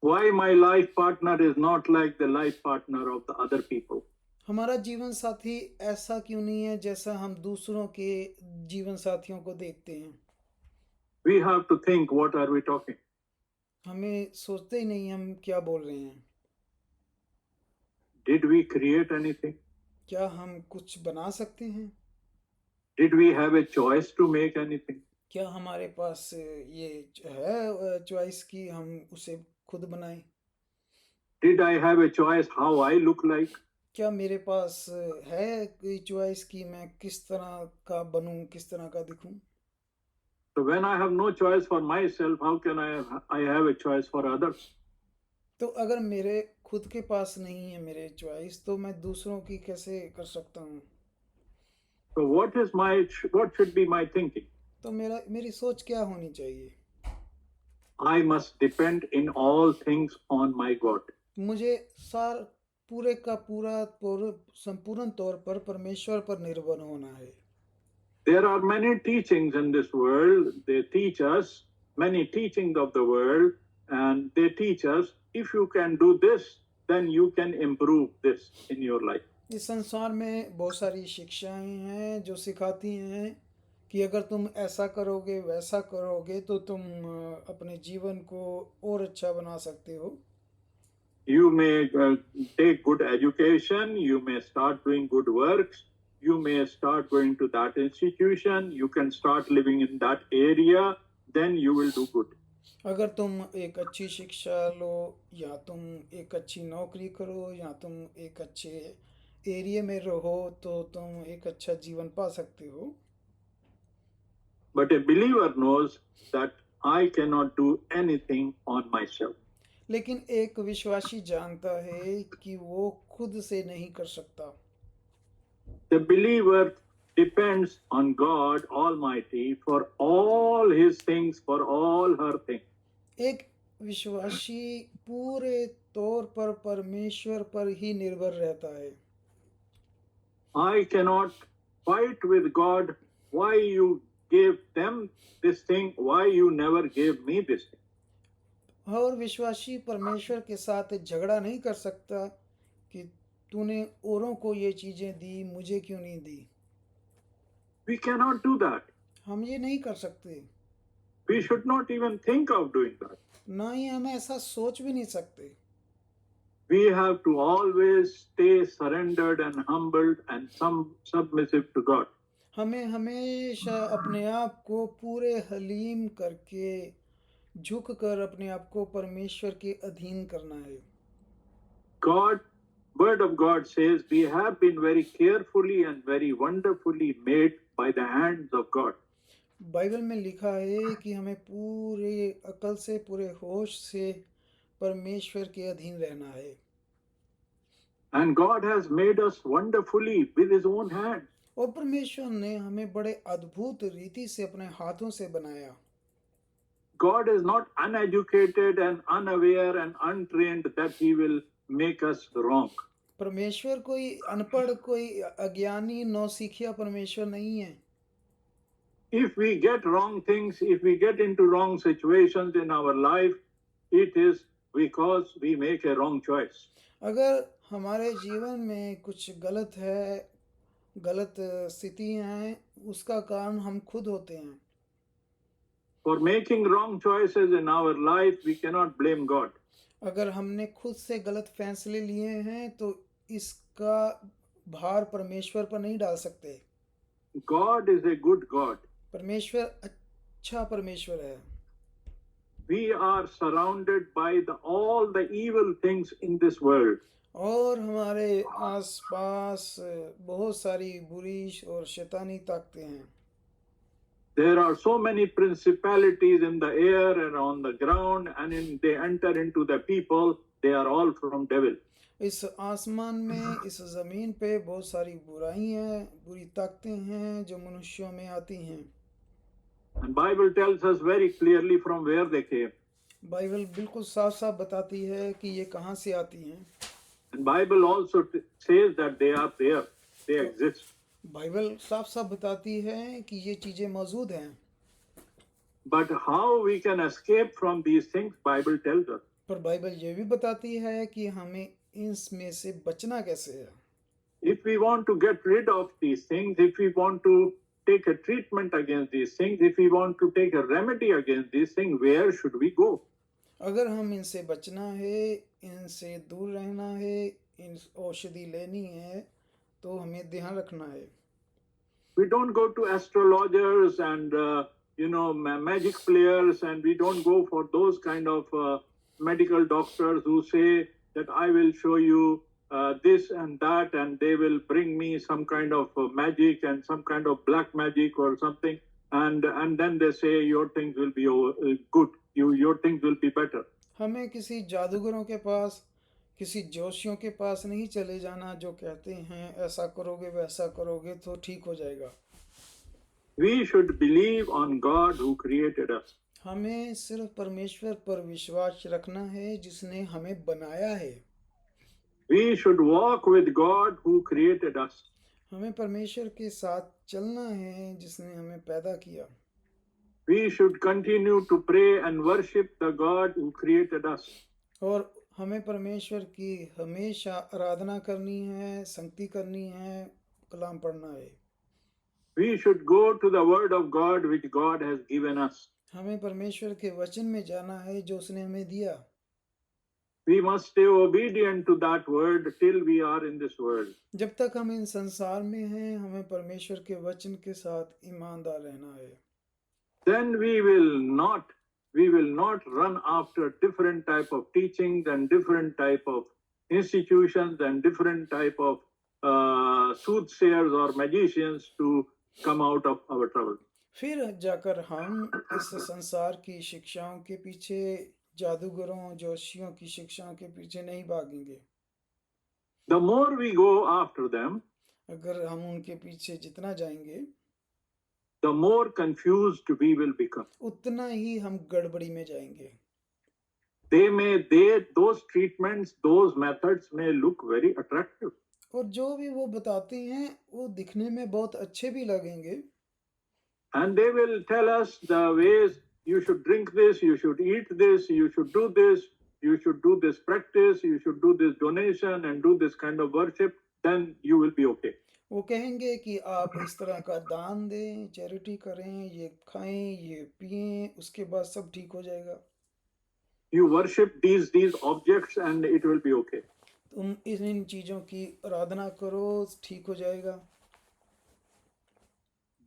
Why my life partner is not like the life partner of the other people. हमारा जीवन साथी ऐसा क्यों नहीं है जैसा हम दूसरों के जीवन साथियों को देखते हैं। We have to think, what are we talking? हमें सोचते ही नहीं हम क्या बोल रहे हैं। Did we create anything? क्या हम कुछ बना सकते हैं? Did we have a choice to make anything? क्या हमारे पास ये है चॉइस कि हम उसे खुद बनाएं? Did I have a choice how I look like? क्या मेरे पास है कोई चॉइस कि मैं किस तरह का बनूं, किस तरह का दिखूं? So when I have no choice for myself, how can I have a choice for others? तो अगर मेरे खुद के पास नहीं है मेरे चॉइस, तो मैं दूसरों की कैसे कर सकता हूँ? So what should be my thinking? तो मेरी सोच क्या होनी चाहिए? I must depend in all things on my God. मुझे पूरे का संपूर्ण तौर पर परमेश्वर पर निर्भर होना है। There are many teachings in this world. They teach us many teachings of the world, and they teach us if you can do this, then you can improve this in your life. इस संसार में बहुत सारी शिक्षाएं हैं जो सिखाती हैं कि अगर तुम ऐसा करोगे वैसा करोगे तो तुम अपने जीवन को और अच्छा बना सकते हो। You may take good education, you may start doing good works, you may start going to that institution, you can start living in that area, then you will do good. अगर तुम एक अच्छी शिक्षा लो या तुम एक अच्छी नौकरी करो या तुम एक अच्छे एरिया में रहो तो तुम एक अच्छा जीवन पा सकते हो। But a believer knows that I cannot do anything on myself. लेकिन एक विश्वासी जानता है कि वो खुद से नहीं कर सकता। The believer depends on God Almighty for all his things, for all her things. एक विश्वासी पूरे तौर पर परमेश्वर पर ही निर्भर रहता है। I cannot fight with God. Why you gave them this thing? Why you never gave me this thing? और विश्वासी परमेश्वर के साथ झगड़ा नहीं कर सकता कि तूने औरों को ये चीजें दी, मुझे क्यों नहीं दी। We cannot do that. हम ये नहीं कर सकते। We should not even think of doing that. ना ही हम ऐसा सोच भी नहीं सकते। We have to always stay surrendered and humbled and submissive to God. हमें हमेशा अपने आप को पूरे हलीम करके झुक कर अपने आप को परमेश्वर के अधीन करना है। God, Word of God says we have been very carefully and very wonderfully made by the hands of God. Bible में लिखा है कि हमें पूरे अकल से पूरे होश से परमेश्वर के अधीन रहना है। And God has made us wonderfully with His own hand. और परमेश्वर ने हमें बड़े अद्भुत रीति से अपने हाथों से बनाया। God is not uneducated and unaware and untrained that He will make us wrong. परमेश्वर कोई अनपढ़ कोई अज्ञानी नौसिखिया परमेश्वर नहीं है। If we get wrong things, if we get into wrong situations in our life, it is because we make a wrong choice. अगर हमारे जीवन में कुछ गलत है, गलत स्थितियां हैं, उसका कारण हम खुद होते हैं। For making wrong choices in our life, we cannot blame God. अगर हमने खुद से गलत फैसले लिए हैं तो इसका भार परमेश्वर पर नहीं डाल सकते। God is a good God. परमेश्वर अच्छा परमेश्वर है। We are surrounded by all the evil things in this world. और हमारे आसपास बहुत सारी बुरी और शैतानी ताकतें हैं। There are so many principalities in the air and on the ground, and they enter into the people. They are all from devil. इस आसमान में, इस जमीन पे बहुत सारी बुराइयां, बुरी ताकतें हैं जो मनुष्यों में आती हैं। And Bible tells us very clearly from where they came. Bible बिल्कुल साफ-साफ बताती है कि ये कहाँ से आती हैं। And Bible also says that they are there. They exist. Bible साफ-साफ बताती है कि ये चीजें मौजूद हैं। But how we can escape from these things, Bible tells us. पर बाइबल ये भी बताती है कि हमें इनमें से बचना कैसे है। If we want to get rid of these things, if we want to take a treatment against these things, if we want to take a remedy against these things, where should we go? अगर हम इनसे बचना है, इनसे दूर रहना है, इन औषधि लेनी है तो हमें ध्यान रखना है। We don't go to astrologers and magic players, and we don't go for those kind of medical doctors who say that I will show you this and that, and they will bring me some kind of magic and some kind of black magic or something, and then they say your things will be good, your things will be better. हमें किसी जादूगरों के पास, किसी जोशियों के पास नहीं चले जाना जो कहते हैं ऐसा करोगे वैसा करोगे तो ठीक हो जाएगा। We should believe on God who created us. हमें सिर्फ परमेश्वर पर विश्वास रखना है जिसने हमें बनाया है। We should walk with God who created us. हमें परमेश्वर के साथ चलना है जिसने हमें पैदा किया। We should continue to pray and worship the God who created us. और हमें परमेश्वर की हमेशा आराधना करनी है, संगति करनी है, कलाम पढ़ना है। We should go to the word of God which God has given us. हमें परमेश्वर के वचन में जाना है जो उसने हमें दिया। We must stay obedient to that word till we are in this world. जब तक हम इन संसार में हैं, हमें परमेश्वर के वचन के साथ ईमानदार रहना है। Then we will not run after different type of teachings and different type of institutions and different type of soothsayers or magicians to come out of our trouble. फिर जाकर हम इस संसार की शिक्षाओं के पीछे, जादूगरों, जोशियों की शिक्षाओं के पीछे नहीं भागेंगे। The more we go after them, अगर हम उनके पीछे जितना जाएंगे, the more confused we will become. उतना ही हम गड़बड़ी में जाएंगे। Those treatments, those methods may look very attractive. और जो भी वो बताते हैं वो दिखने में बहुत अच्छे भी लगेंगे। And they will tell us the ways you should drink this, you should eat this, you should do this, you should do this practice, you should do this donation and do this kind of worship, then you will be okay. वो कहेंगे कि आप इस तरह का दान दें, चैरिटी करें, ये खाएं, ये पिएं, उसके बाद सब ठीक हो जाएगा। You worship these objects and it will be okay. तुम इन चीजों की आराधना करो, ठीक हो जाएगा।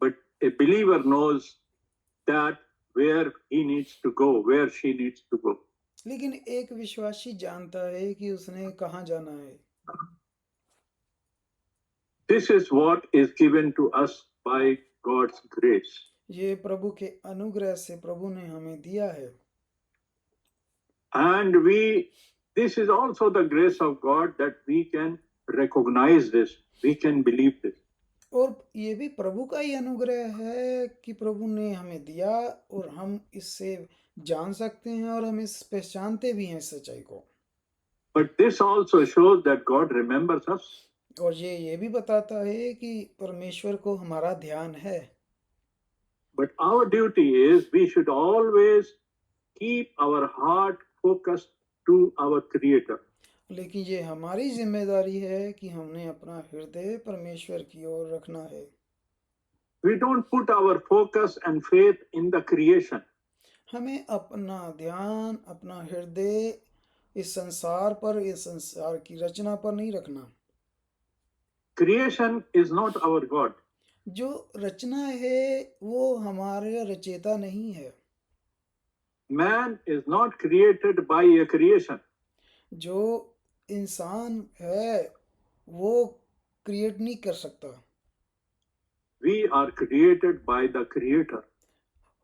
But a believer knows that where he needs to go, where she needs to go. लेकिन एक विश्वासी जानता है कि उसने कहाँ जाना है। This is what is given to us by God's grace. ये प्रभु के अनुग्रह से प्रभु ने हमें दिया है। And this is also the grace of God that we can recognize this, we can believe this. और ये भी प्रभु का ही अनुग्रह है कि प्रभु ने हमें दिया और हम इससे जान सकते हैं और हम इस पहचानते भी हैं सच्चाई को। But this also shows that God remembers us. और ये भी बताता है कि परमेश्वर को हमारा ध्यान है। But our duty is we should always keep our heart focused to our Creator. लेकिन ये हमारी जिम्मेदारी है कि हमने अपना हृदय परमेश्वर की ओर रखना है। We don't put our focus and faith in the creation. हमें अपना ध्यान, अपना हृदय इस संसार पर, इस संसार की रचना पर नहीं रखना। Creation is not our God. जो रचना है वो हमारे रचयिता नहीं है। Man is not created by a creation. जो इंसान है वो क्रिएट नहीं कर सकता। We are created by the Creator.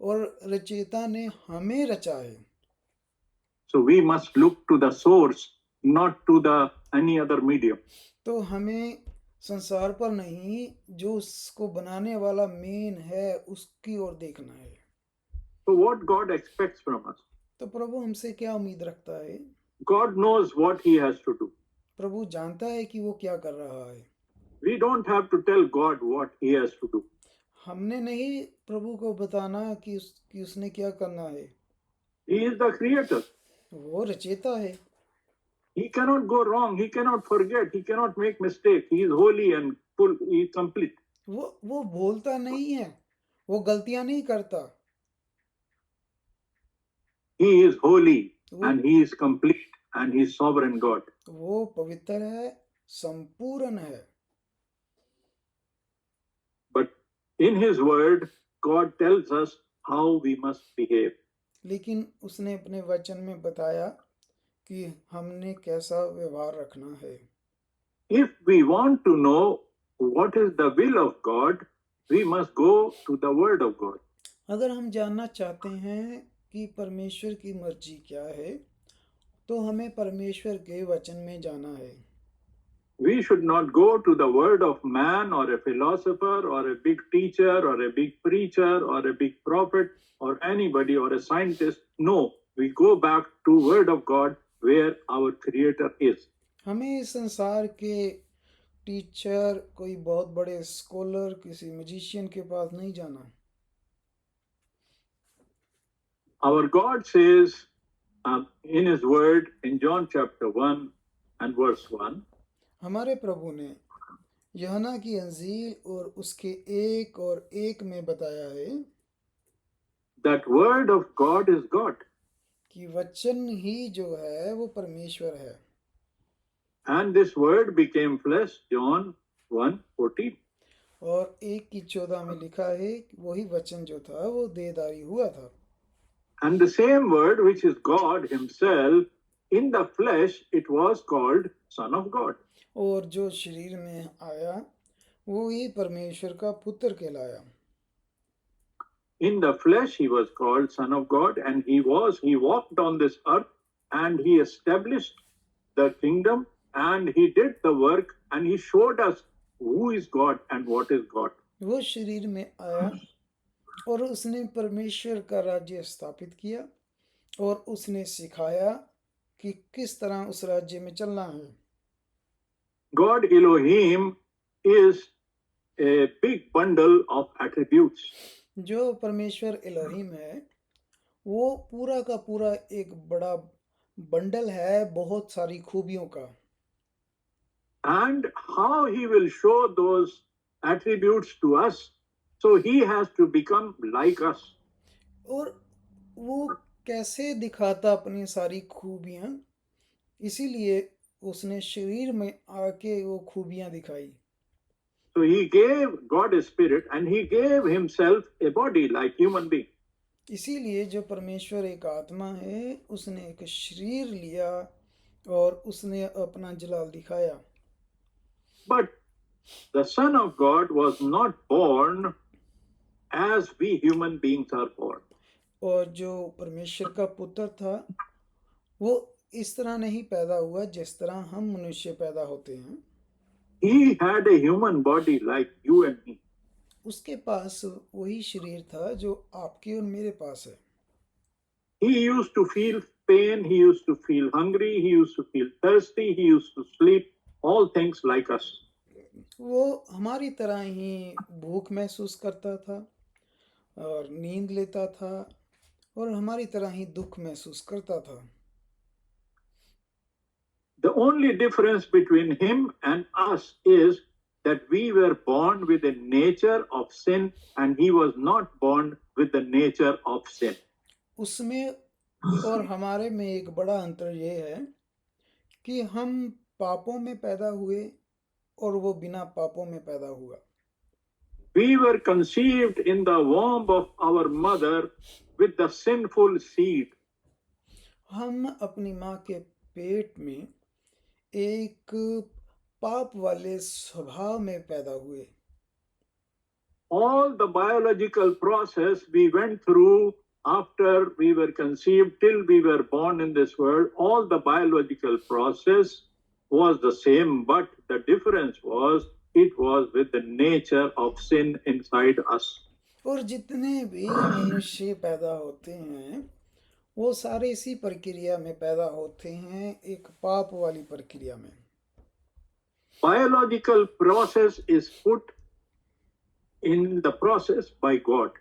और रचयिता ने हमें रचा है। So we must look to the source, not to the any other medium. तो हमें संसार पर नहीं, जो उसको बनाने वाला मेन है उसकी ओर देखना है। So what God expects from us? तो प्रभु हमसे क्या उम्मीद रखता है? God knows what He has to do. प्रभु जानता है कि वो क्या कर रहा है। We don't have to tell God what He has to do. हमने नहीं प्रभु को बताना कि उसने क्या करना है। He is the Creator. वो रचयिता है। He cannot go wrong. He cannot forget. He cannot make mistake. He is holy and full. He is complete. वो भूलता नहीं है, वो गलतियां नहीं करता। He is holy and He is complete and He is sovereign God. वो पवित्र है, संपूर्ण है। But in His word, God tells us how we must behave. लेकिन उसने अपने वचन में बताया कि हमने कैसा व्यवहार रखना है। If we want to know what is the will of God, we must go to the word of God. अगर हम जानना चाहते हैं कि परमेश्वर की मर्जी क्या है, तो हमें परमेश्वर के वचन में जाना है। we should not go to the word of man or a philosopher or a big teacher or a big preacher or a big prophet or anybody or a scientist. No, we go back to word of God where our creator is. हमें इस संसार के टीचर, कोई बहुत बड़े स्कॉलर, किसी मैजिशियन के पास नहीं जाना। Our God says in his word in John chapter 1 and verse 1, हमारे प्रभु ने यूहन्ना की अंजील और उसके 1 में बताया है that word of God is God. कि वचन ही जो है वो परमेश्वर है। And this word became flesh, John 1:14. और 1:14 में लिखा है कि वही वचन जो था वो देहधारी हुआ था। And the same word, which is God himself, in the flesh, it was called Son of God. और जो शरीर में आया वो ही परमेश्वर का पुत्र कहलाया। In the flesh, he was called Son of God, and he walked on this earth, and he established the kingdom, and he did the work, and he showed us who is God and what is God. वो शरीर में आया और उसने परमेश्वर का राज्य स्थापित किया और उसने सिखाया कि किस तरह उस राज्य में चलना है। God Elohim is a big bundle of attributes. जो परमेश्वर एलोहिम है वो पूरा का पूरा एक बड़ा बंडल है बहुत सारी खूबियों का। And how he will show those attributes to us, so he has to become like us. और वो कैसे दिखाता अपनी सारी खूबियां, इसीलिए उसने शरीर में आके वो खूबियां दिखाई। So he gave God a spirit and he gave himself a body like human being. इसीलिए जो परमेश्वर एक आत्मा है उसने एक शरीर लिया और उसने अपना जलाल दिखाया। But the Son of God was not born as we human beings are born. और जो परमेश्वर का पुत्र था वो इस तरह नहीं पैदा हुआ जिस तरह हम मनुष्य पैदा होते हैं। He had a human body like you and me. उसके पास वही शरीर था जो आपके और मेरे पास है। He used to feel pain, he used to feel hungry, he used to feel thirsty, he used to sleep, all things like us. वो हमारी तरह ही भूख महसूस करता था और नींद लेता था और हमारी तरह ही दुख महसूस करता था। The only difference between him and us is that we were born with a nature of sin and he was not born with the nature of sin. उसमें और हमारे में एक बड़ा अंतर ये है कि हम पापों में पैदा हुए और वो बिना पापों में पैदा हुआ। We were conceived in the womb of our mother with the sinful seed. हम अपनी माँ के पेट में एक पाप वाले स्वभाव में पैदा हुए। All the biological process we went through after we were conceived till we were born in this world, all the biological process was the same, but the difference was it was with the nature of sin inside us. और जितने भी मनुष्य पैदा होते हैं वो सारे इसी प्रक्रिया में पैदा होते हैं, एक पाप वाली प्रक्रिया में। Biological process is put in the process by God.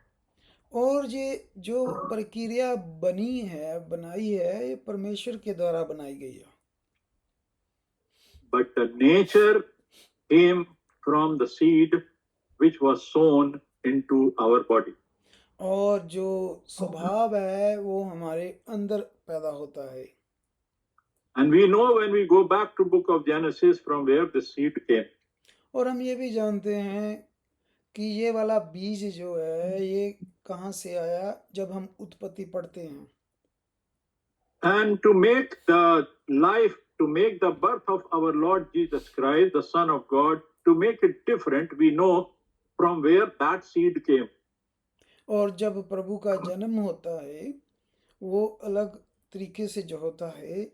और ये जो प्रक्रिया बनाई है ये परमेश्वर के द्वारा बनाई गई है। But the nature came from the seed which was sown into our body. और जो स्वभाव है वो हमारे अंदर पैदा होता है। And we know when we go back to book of Genesis from where the seed came. और हम ये भी जानते हैं कि ये वाला बीज जो है ये कहाँ से आया जब हम उत्पत्ति पढ़ते हैं। And to make the life, to make the birth of our Lord Jesus Christ, the Son of God, to make it different, we know from where that seed came. और जब प्रभु का जन्म होता है वो अलग तरीके से जो होता है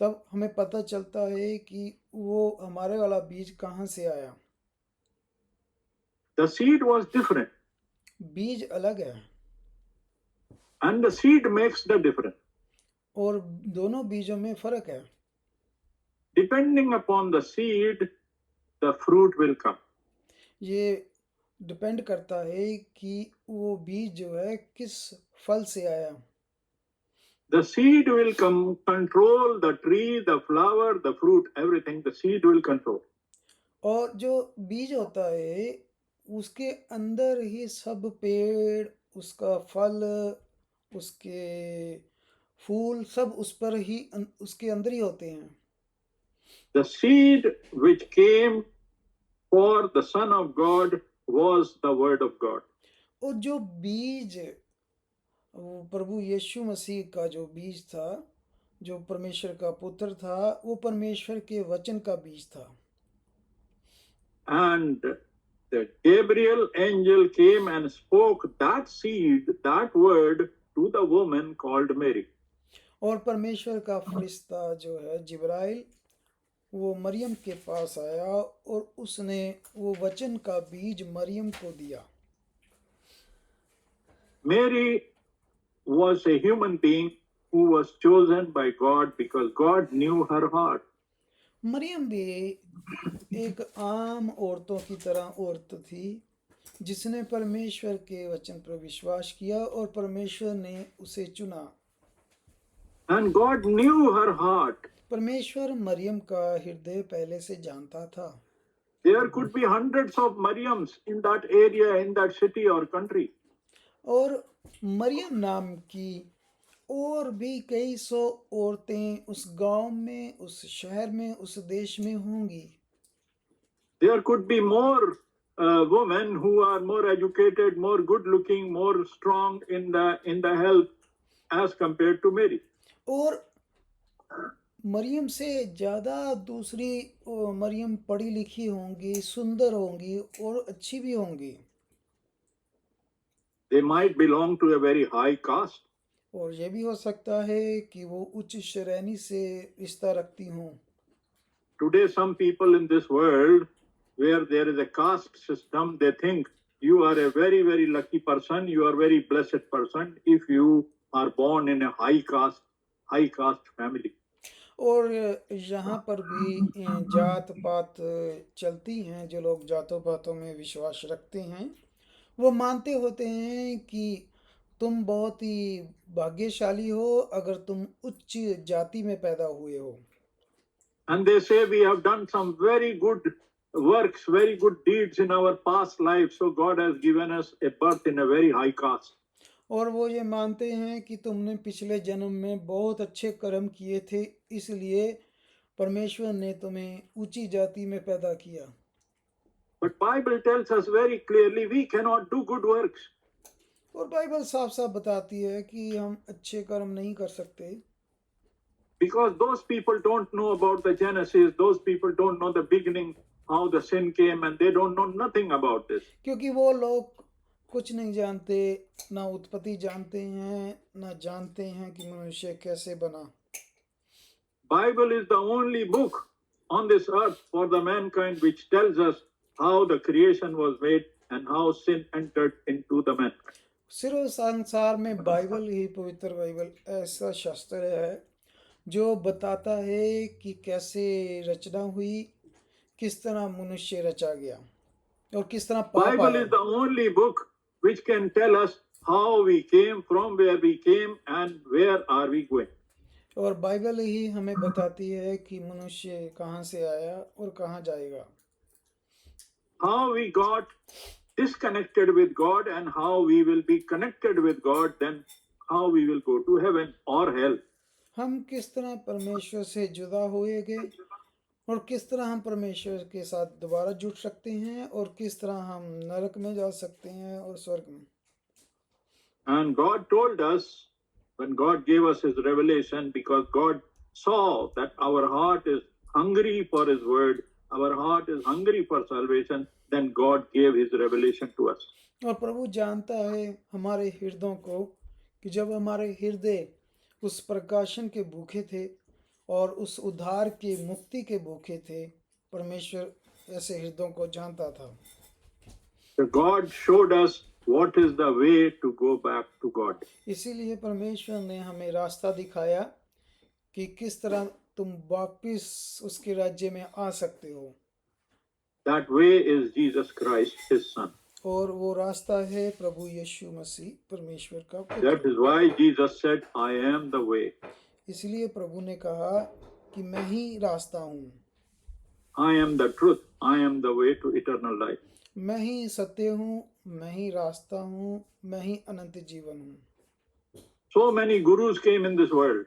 तब हमें पता चलता है कि वो हमारे वाला बीज कहाँ से आया। The seed was different, बीज अलग है and the seed makes the difference. और दोनों बीजों में फर्क है। Depending upon the seed, the fruit will come. ये डिपेंड करता है कि वो बीज जो है किस फल से आया। The seed will control the tree, the flower, the fruit, everything. The seed will control. और जो बीज होता है उसके अंदर ही सब पेड़, उसका फल, उसके फूल सब उस पर ही उसके अंदर ही होते हैं। The seed which came for the Son of God was the Word of God. और जो बीज वो प्रभु यीशु मसीह का जो बीज था, जो परमेश्वर का पुत्र था, वो परमेश्वर के वचन का बीज था। And the Gabriel angel came and spoke that seed, that word to the woman called Mary. और परमेश्वर का फरिश्ता जो है जिब्राइल, वो मरियम के पास आया और उसने वो वचन का बीज मरियम को दिया। Mary was a human being who was chosen by God because God knew her heart. Maryam भी एक आम औरतों की तरह औरत थी जिसने परमेश्वर के वचन पर विश्वास किया और परमेश्वर ने उसे चुना। And God knew her heart. परमेश्वर मरियम का हृदय पहले से जानता था। There could be hundreds of Mariams in that area, in that city or country. और मरियम नाम की और भी कई सौ औरतें उस गांव में, उस शहर में, उस देश में होंगी। There could be more women who are more educated, more good looking, more strong in the health as compared to Mary. और मरियम से ज़्यादा दूसरी मरियम पढ़ी लिखी होंगी, सुंदर होंगी और अच्छी भी होंगी। They might belong to a very high caste. और ये भी हो सकता है कि वो उच्च श्रेणी से रिश्ता रखती हों। Today, some people in this world, where there is a caste system, they think you are a very, very lucky person, you are a very blessed person if you are born in a high caste family. और यहाँ पर भी जात पात चलती हैं। जो लोग जातों पातों में विश्वास रखते हैं वो मानते होते हैं कि तुम बहुत ही भाग्यशाली हो अगर तुम उच्च जाति में पैदा हुए हो। And they say we have done some very good works, very good deeds in our past life, so God has given us a birth in a very high caste. और वो ये मानते हैं कि तुमने पिछले जन्म में बहुत अच्छे कर्म किए थे, इसलिए परमेश्वर ने तुम्हें ऊंची जाति में पैदा किया। But Bible tells us very clearly we cannot do good works. और बाइबल साफ साफ बताती है कि हम अच्छे कर्म नहीं कर सकते। Because those people don't know about the Genesis, those people don't know the beginning, how the sin came, and they don't know nothing about this. क्योंकि वो लोग कुछ नहीं जानते, ना उत्पत्ति जानते हैं, ना जानते हैं कि मनुष्य कैसे बना। Bible is the only book on this earth for the mankind which tells us how the creation was made and how sin entered into the man. सिर्फ संसार में बाइबल ही, पवित्र बाइबल ऐसा शास्त्र है जो बताता है कि कैसे रचना हुई, किस तरह मनुष्य रचा गया और किस तरह पाप Bible आया। is the only book which can tell us how we came, from where we came, and where are we going. और बाइबल ही हमें बताती है कि मनुष्य कहाँ से आया और कहाँ जाएगा। How we got disconnected with God and how we will be connected with God, then how we will go to heaven or hell. हम किस तरह परमेश्वर से जुदा होएंगे और किस तरह हम परमेश्वर के साथ दोबारा जुड़ सकते हैं और किस तरह हम नरक में जा सकते हैं और स्वर्ग में। And God told us when God gave us his revelation, because God saw that our heart is hungry for his word, our heart is hungry for salvation, then God gave his revelation to us. और प्रभु जानता है हमारे हृदयों को कि जब हमारे हृदय उस प्रकाशन के भूखे थे और उस उद्धार के मुक्ति के भूखे थे। परमेश्वर ऐसे हृदयों को जानता था। So God showed us what is the way to go back to God. इसीलिए परमेश्वर ने हमें रास्ता दिखाया कि किस तरह तुम वापस उसके राज्य में आ सकते हो। That way is Jesus Christ, His Son. और वो रास्ता है प्रभु यीशु मसीह परमेश्वर का That पुत्र। is why Jesus said, I am the way. इसलिए प्रभु ने कहा कि मैं ही रास्ता हूँ, I am the truth. I am the way to eternal life. मैं ही सत्य हूँ, मैं ही रास्ता हूँ, मैं ही अनंत जीवन हूँ। So many gurus came in this world.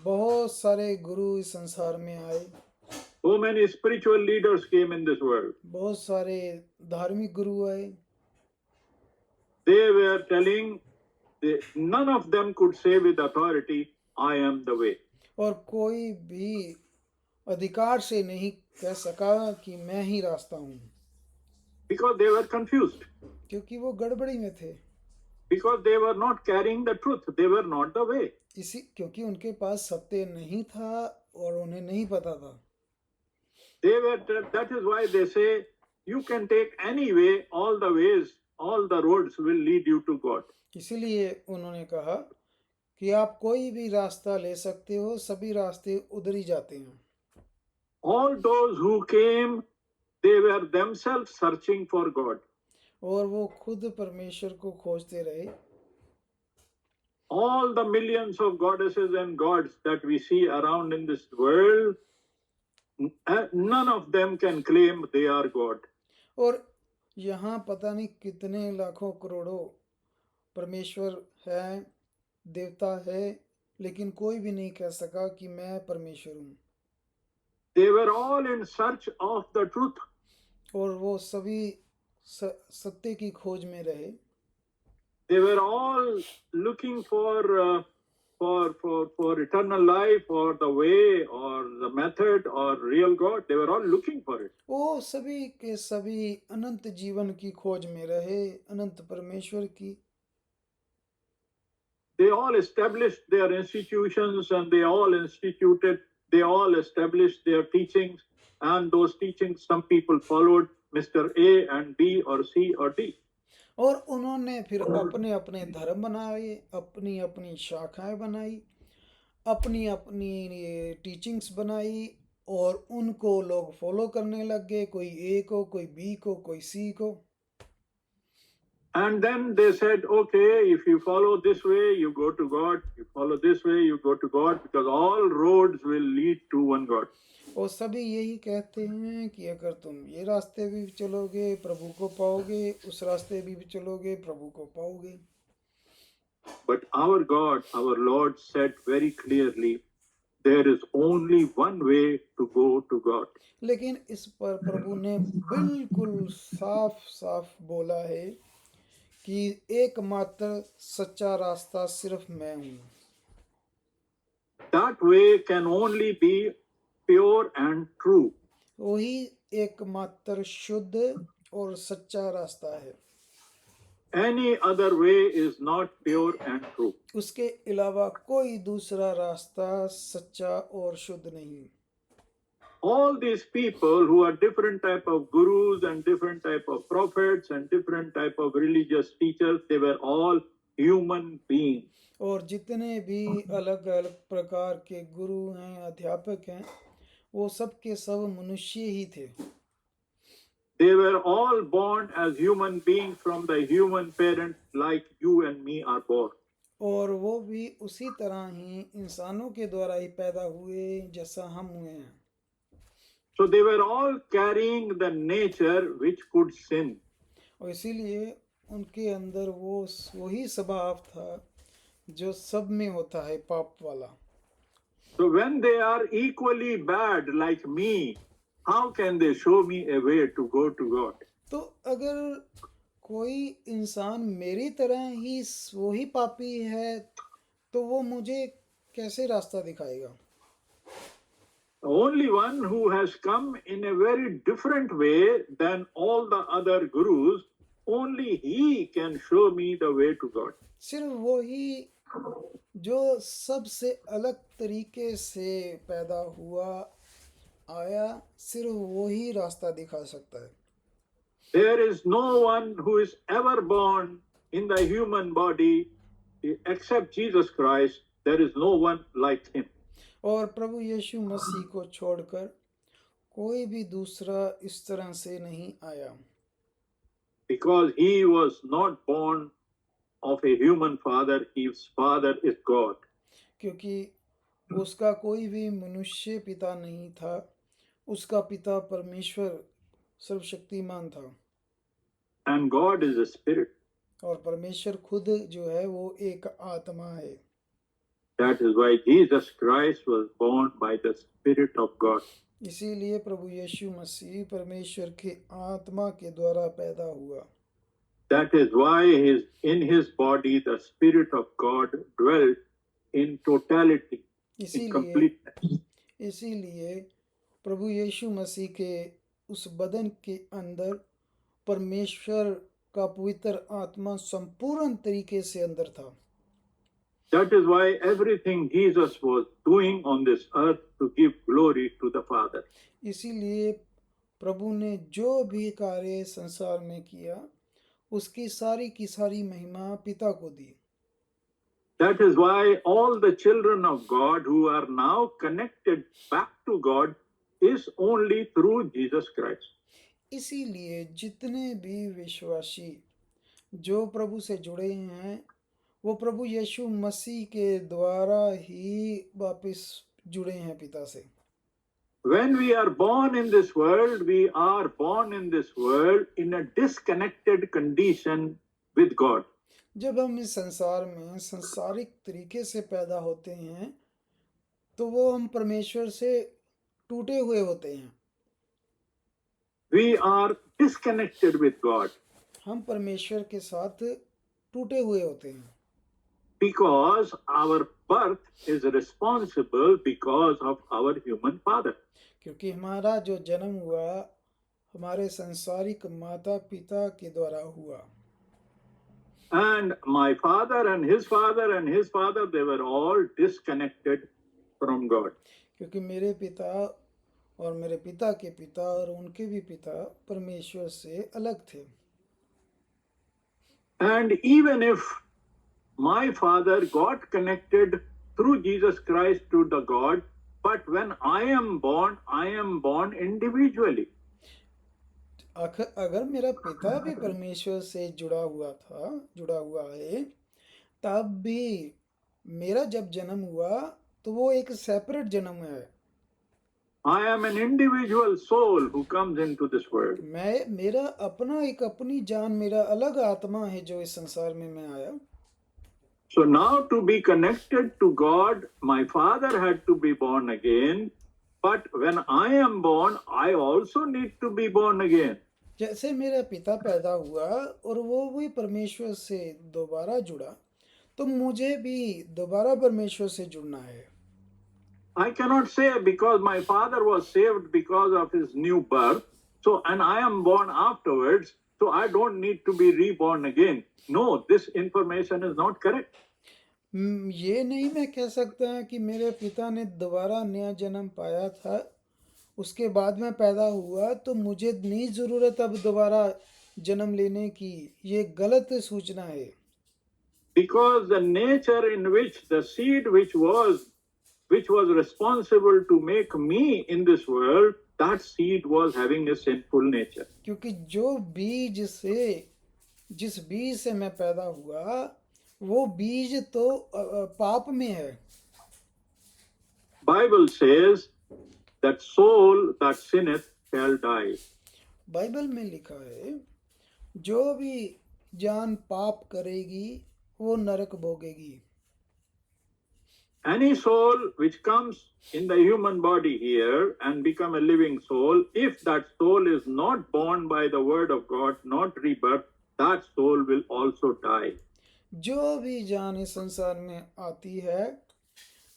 बहुत सारे गुरु इस संसार में आए, So many spiritual leaders came in this world. बहुत सारे धार्मिक गुरु आए। They were telling, none of them could say with authority, I am the way. और कोई भी अधिकार से नहीं कह सका कि मैं ही रास्ता हूँ, Because they were confused. क्योंकि वो गड़बड़ी में थे। Because they were not carrying the truth. They were not the way. इसी क्योंकि उनके पास सत्य नहीं था और उन्हें नहीं पता था। They were, that is why they say, you can take any way, all the ways, all the roads will lead you to God. इसीलिए उन्होंने कहा कि आप कोई भी रास्ता ले सकते हो, सभी रास्ते उधर ही जाते हैं। All those who came, they were themselves searching for God. और वो खुद परमेश्वर को खोजते रहे। All the millions of goddesses and gods that we see around in this world, none of them can claim they are God. और यहाँ पता नहीं कितने लाखों करोड़ों परमेश्वर है, देवता है, लेकिन कोई भी नहीं कह सका कि मैं परमेश्वर हूँ। They were all in search of the truth. और वो सभी सत्य की खोज में रहे। They were all looking for eternal life or the way or the method or real God. They were all looking for it. वो सभी के सभी अनंत जीवन की खोज में रहे, अनंत परमेश्वर की। They all established their institutions and they all established their teachings, and those teachings some people followed, Mr. A and B or C or D. और उन्होंने फिर अपने अपने धर्म बनाए, अपनी अपनी शाखाएं बनाई, अपनी अपनी टीचिंग्स बनाई और उनको लोग फॉलो करने लग गए, कोई ए को, कोई बी को, कोई सी को। And then they said, okay, if you follow this way, you go to God. You follow this way, you go to God, because all roads will lead to one God. और सभी यही कहते हैं कि अगर तुम ये रास्ते भी चलोगे प्रभु को पाओगे, उस रास्ते भी चलोगे प्रभु को पाओगे। But our God, our Lord said very clearly, there is only one way to go to God. लेकिन इस पर प्रभु ने बिल्कुल साफ साफ बोला है कि एकमात्र सच्चा रास्ता सिर्फ मैं हूँ। That way can only be pure and true. वही एकमात्र शुद्ध और सच्चा रास्ता है। Any other way is not pure and true. उसके अलावा कोई दूसरा रास्ता सच्चा और शुद्ध नहीं। All these people who are different type of gurus and different type of prophets and different type of religious teachers, they were all human beings. और जितने भी अलग अलग प्रकार के गुरु हैं, अध्यापक हैं, वो सब के सब मनुष्य ही थे। They were all born as human beings from the human parents like you and me are born. और वो भी उसी तरह ही इंसानों के द्वारा ही पैदा हुए जैसा हम हुए हैं। So they were all carrying the nature which could sin. और इसीलिए उनके अंदर वो वही स्वभाव था जो सब में होता है, पाप वाला। So when they are equally bad like me, how can they show me a way to go to God? तो अगर कोई इंसान मेरी तरह ही वही पापी है तो वो मुझे कैसे रास्ता दिखाएगा? The only one who has come in a very different way than all the other gurus, only he can show me the way to God. सिर्फ वो ही जो सबसे अलग तरीके से पैदा हुआ आया, सिर्फ वो ही रास्ता दिखा सकता है। There is no one who is ever born in the human body except Jesus Christ. There is no one like him. और प्रभु यीशु मसीह को छोड़कर कोई भी दूसरा इस तरह से नहीं आया, Because he was not born of a human father, his father is God. क्योंकि उसका कोई भी मनुष्य पिता नहीं था, उसका पिता परमेश्वर सर्वशक्तिमान था। And God is a spirit. और परमेश्वर खुद जो है वो एक आत्मा है। That is why Jesus Christ was born by the Spirit of God. इसीलिए प्रभु यीशु मसीह परमेश्वर के आत्मा के द्वारा पैदा हुआ। That is why in his body the Spirit of God dwelt in totality, in completeness. इसीलिए प्रभु यीशु मसीह के उस बदन के अंदर परमेश्वर का पवित्र आत्मा संपूर्ण तरीके से अंदर था। That is why everything Jesus was doing on this earth to give glory to the Father. इसीलिए प्रभु ने जो भी कार्य संसार में किया, उसकी सारी की सारी महिमा पिता को दी। That is why all the children of God who are now connected back to God is only through Jesus Christ. इसीलिए जितने भी विश्वासी जो प्रभु से जुड़े हैं, वो प्रभु यीशु मसीह के द्वारा ही वापस जुड़े हैं पिता से। When we are born in this world, we are born in this world in a disconnected condition with God. जब हम इस संसार में संसारिक तरीके से पैदा होते हैं, तो वो हम परमेश्वर से टूटे हुए होते हैं। We are disconnected with God. हम परमेश्वर के साथ टूटे हुए होते हैं। Because our birth is responsible because of our human father. क्योंकि हमारा जो जन्म हुआ हमारे संसारिक माता पिता के द्वारा हुआ। And my father and his father and his father, they were all disconnected from God. क्योंकि मेरे पिता और मेरे पिता के पिता और उनके भी पिता परमेश्वर से अलग थे। And even if my father got connected through Jesus Christ to the God, but when I am born individually. अगर मेरा पिता भी परमेश्वर से जुड़ा हुआ है, तब भी मेरा जब जन्म हुआ तो वो एक सेपरेट जन्म है। I am an individual soul who comes into this world. मेरा अपनी जान, मेरा अलग आत्मा है जो इस संसार में मैं आया। So now to be connected to God, my father had to be born again. But when I am born, I also need to be born again. जैसे मेरा पिता पैदा हुआ और वो भी परमेश्वर से दोबारा जुड़ा, तो मुझे भी दोबारा परमेश्वर से जुड़ना है। I cannot say because my father was saved because of his new birth, so and I am born afterwards, so I don't need to be reborn again. No, this information is not correct. ये नहीं मैं कह सकता कि मेरे पिता ने दोबारा नया जन्म पाया था, उसके बाद मैं पैदा हुआ तो मुझे नहीं ज़रूरत अब दोबारा जन्म लेने की। ये गलत सूचना है। Because the nature in which the seed which was responsible to make me in this world, that seed was having a sinful nature. क्योंकि जिस बीज से मैं पैदा हुआ, वो बीज तो पाप में है। Bible says that soul that sinneth shall die. Bible में लिखा है, जो भी जान पाप करेगी वो नरक भोगेगी। Any soul which comes in the human body here and become a living soul, if that soul is not born by the word of God, not rebirth, that soul will also die. जो भी जान इस संसार में आती है,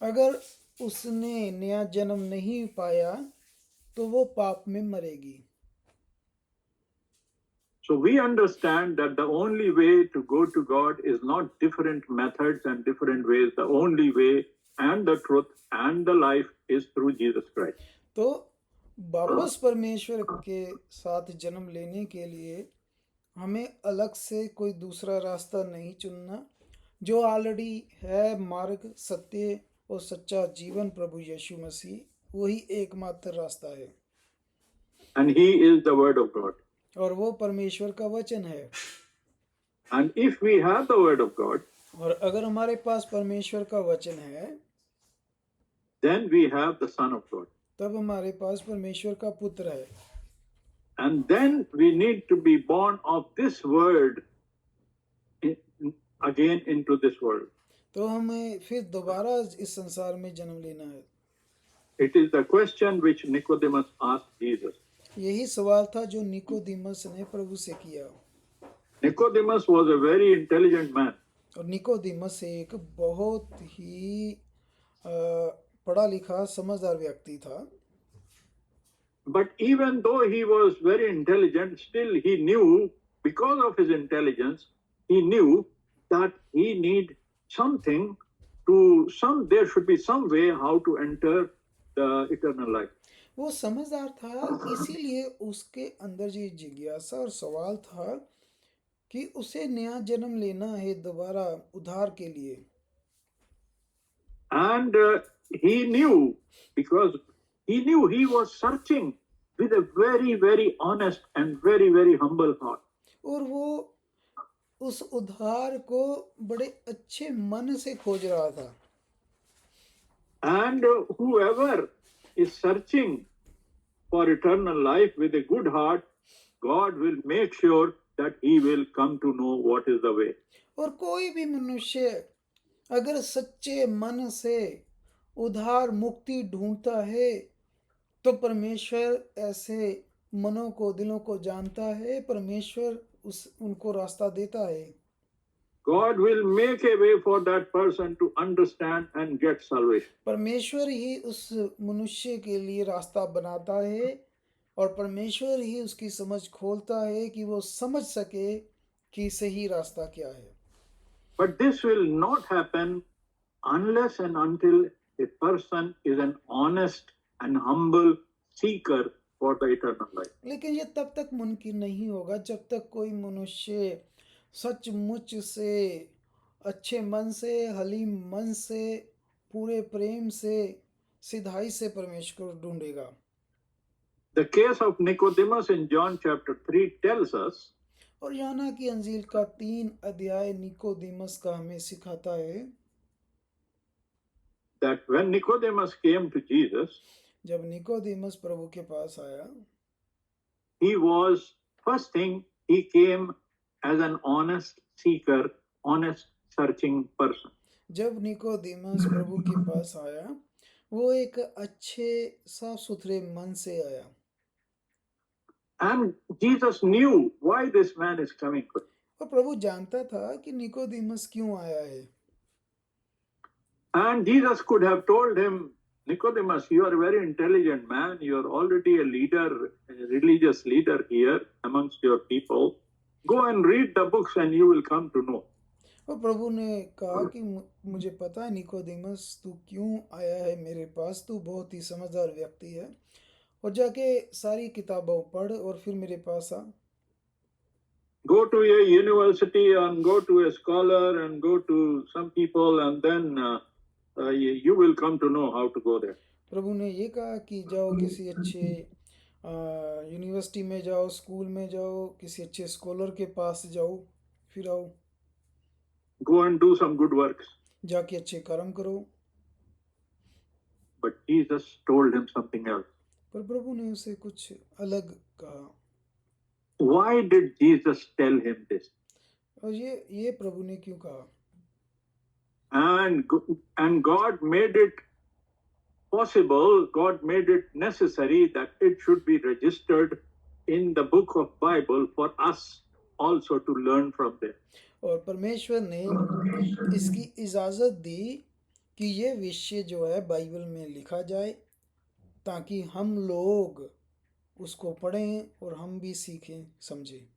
अगर उसने नया जन्म नहीं पाया तो वो पाप में मरेगी। So we understand that the only way to go to God is not different methods and different ways. The only way and the truth and the life is through Jesus Christ. तो वापस परमेश्वर के साथ जन्म लेने के लिए हमें अलग से कोई दूसरा रास्ता नहीं चुनना। जो ऑलरेडी है मार्ग, सत्य और सच्चा जीवन प्रभु यीशु मसीह, वही एकमात्र रास्ता है। And He is the Word of God. और वो परमेश्वर का वचन है। And if we have the Word of God, और अगर हमारे पास परमेश्वर का वचन है, then we have the Son of God. तब हमारे पास परमेश्वर का पुत्र है। And then we need to be born of this Word again into this world. तो हमें फिर दोबारा इस संसार में जन्म लेना है। It is the question which Nicodemus asked Jesus. यही सवाल था जो निकोदेमस ने प्रभु से किया। Nicodemus was a very intelligent man. और निकोदेमस एक बहुत ही पढ़ा लिखा समझदार व्यक्ति था। But even though he was very intelligent, still he knew, because of his intelligence, he knew that he need something there should be some way how to enter the eternal life. वो समझदार था, इसीलिए उसके अंदर ये जिज्ञासा और सवाल था कि उसे नया जन्म लेना है दोबारा उद्धार के लिए। And he knew, because he knew he was searching with a very, very honest and very, very humble heart. और वो उस उद्धार को बड़े अच्छे मन से खोज रहा था। And whoever is searching for eternal life with a good heart, God will make sure that he will come to know what is the way. और कोई भी मनुष्य अगर सच्चे मन से उद्धार मुक्ति ढूंढता है, तो परमेश्वर ऐसे मनों को, दिलों को जानता है। परमेश्वर उनको रास्ता देता है। God will make a way for that person to understand and get salvation. परमेश्वर ही उस मनुष्य के लिए रास्ता बनाता है और परमेश्वर ही उसकी समझ खोलता है कि वो समझ सके कि सही रास्ता क्या है। But this will not happen unless and until a person is an honest and humble seeker for the eternal life. लेकिन ये तब तक मुमकिन नहीं होगा जब तक कोई मनुष्य सचमुच से, अच्छे मन से, हलीम मन से, पूरे प्रेम से, सिधाई से परमेश्वर को ढूंढेगा। The case of Nicodemus in John chapter 3 tells us और यूहन्ना की अंजील का 3 अध्याय निकोदेमस का हमें सिखाता है that when Nicodemus came to Jesus, जब निकोदेमस प्रभु के पास आया, he was, first thing, he came as an honest seeker, honest searching person. जब निकोदेमस प्रभु के पास आया, वो एक अच्छे साफ सुथरे मन से आया। And Jesus knew why this man is coming to him. और प्रभु जानता था कि निकोदेमस क्यों आया है। And Jesus could have told him, Nicodemus, you are a very intelligent man. You are already a leader, a religious leader here amongst your people. Go and read the books and you will come to know. और प्रभु ने कहा कि मुझे पता है निकोदेमस, तू क्यों आया है मेरे पास, तू बहुत ही समझदार व्यक्ति है, और जाके सारी किताबों पढ़ और फिर मेरे पास आ। Go to a university and go to a scholar and go to some people and then you will come to know how to go there. प्रभु ने ये कहा कि जाओ किसी अच्छे यूनिवर्सिटी में जाओ, स्कूल में जाओ, किसी अच्छे स्कॉलर के पास जाओ, फिर आओ। Go and do some good works. जाके अच्छे कर्म करो। But Jesus told him something else. पर प्रभु ने उसे कुछ अलग कहा। Why did Jesus tell him this? और ये प्रभु ने क्यों कहा? And God made it possible, God made it necessary that it should be registered in the book of Bible for us also to learn from them. और परमेश्वर ने इसकी इजाज़त दी कि ये विषय जो है बाइबल में लिखा जाए, ताकि हम लोग उसको पढ़ें और हम भी सीखें, समझें।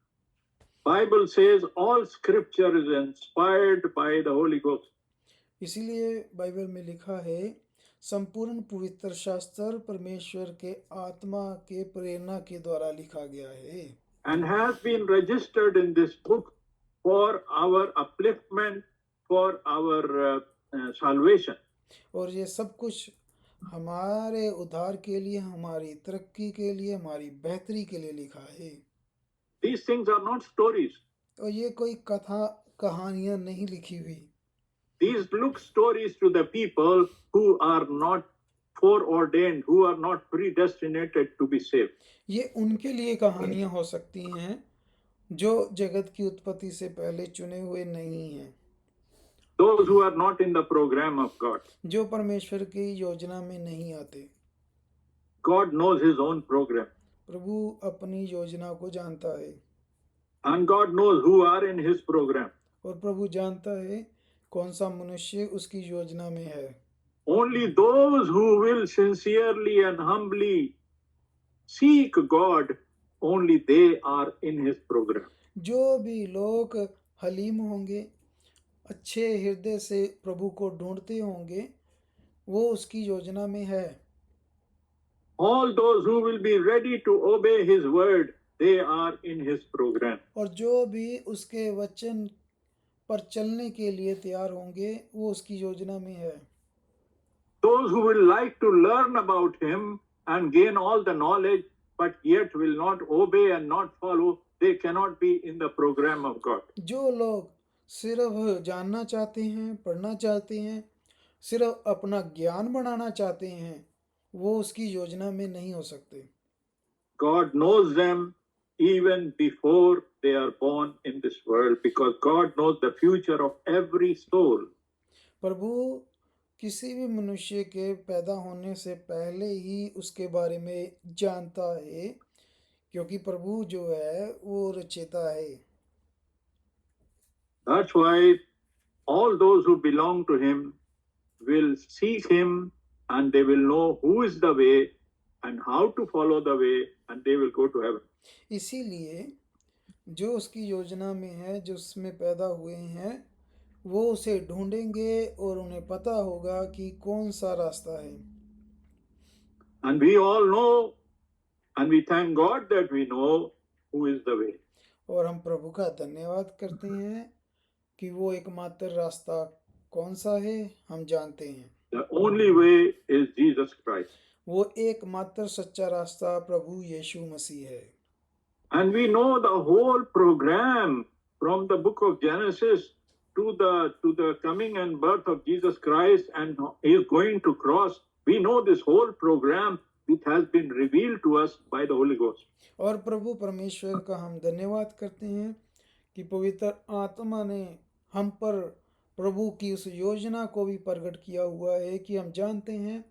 Bible says all scripture is inspired by the Holy Ghost. इसीलिए बाइबल में लिखा है संपूर्ण पवित्र शास्त्र परमेश्वर के आत्मा के प्रेरणा के द्वारा लिखा गया है And has been registered in this book for our upliftment, for our salvation. और ये सब कुछ हमारे उद्धार के लिए, हमारी तरक्की के लिए, हमारी बेहतरी के लिए लिखा है। These things are not stories. और ये कोई कथा कहानियां नहीं लिखी हुई। These look stories to the people who are not foreordained, who are not predestinated to be saved. ये उनके लिए कहानियां हो सकती हैं जो जगत की उत्पत्ति से पहले चुने हुए नहीं हैं। Those who are not in the program of God. जो परमेश्वर की योजना में नहीं आते। God knows his own program. प्रभु अपनी योजना को जानता है। And God knows who are in his program. और प्रभु जानता है कौन सा मनुष्य उसकी योजना में है। Only those who will sincerely and humbly seek God, only they are in his program. जो भी लोग हलीम होंगे, अच्छे हृदय से प्रभु को ढूंढते होंगे, वो उसकी योजना में है। All those who will be ready to obey his word, they are in his program. और जो भी उसके वचन पर चलने के लिए तैयार होंगे, वो उसकी योजना में है। Those who will like to learn about him and gain all the knowledge, but yet will not obey and not follow, they cannot be in the program of God. जो लोग सिर्फ जानना चाहते हैं, पढ़ना चाहते हैं, सिर्फ अपना ज्ञान बढ़ाना चाहते हैं, वो उसकी योजना में नहीं हो सकते। God knows them even before they are born in this world, because God knows the future of every soul. प्रभु किसी भी मनुष्य के पैदा होने से पहले ही उसके बारे में जानता है, क्योंकि प्रभु जो है वो रचयिता है। That's why all those who belong to him will seek him, and they will know who is the way and how to follow the way, and they will go to heaven. इसीलिए जो उसकी योजना में है, जो उसमें पैदा हुए हैं, वो उसे ढूंढेंगे और उन्हें पता होगा कि कौन सा रास्ता है। And we all know, and we thank God that we know who is the way. और हम प्रभु का धन्यवाद करते हैं कि वो एकमात्र रास्ता कौन सा है, हम जानते हैं। The only way is Jesus Christ. वो एकमात्र सच्चा रास्ता प्रभु यीशु मसीह है। And we know the whole program from the book of Genesis to the coming and birth of Jesus Christ, and he is going to cross. We know this whole program which has been revealed to us by the Holy Ghost. और प्रभु परमेश्वर का हम धन्यवाद करते हैं कि पवित्र आत्मा ने हम पर प्रभु की उस योजना को भी प्रकट किया हुआ है कि हम जानते हैं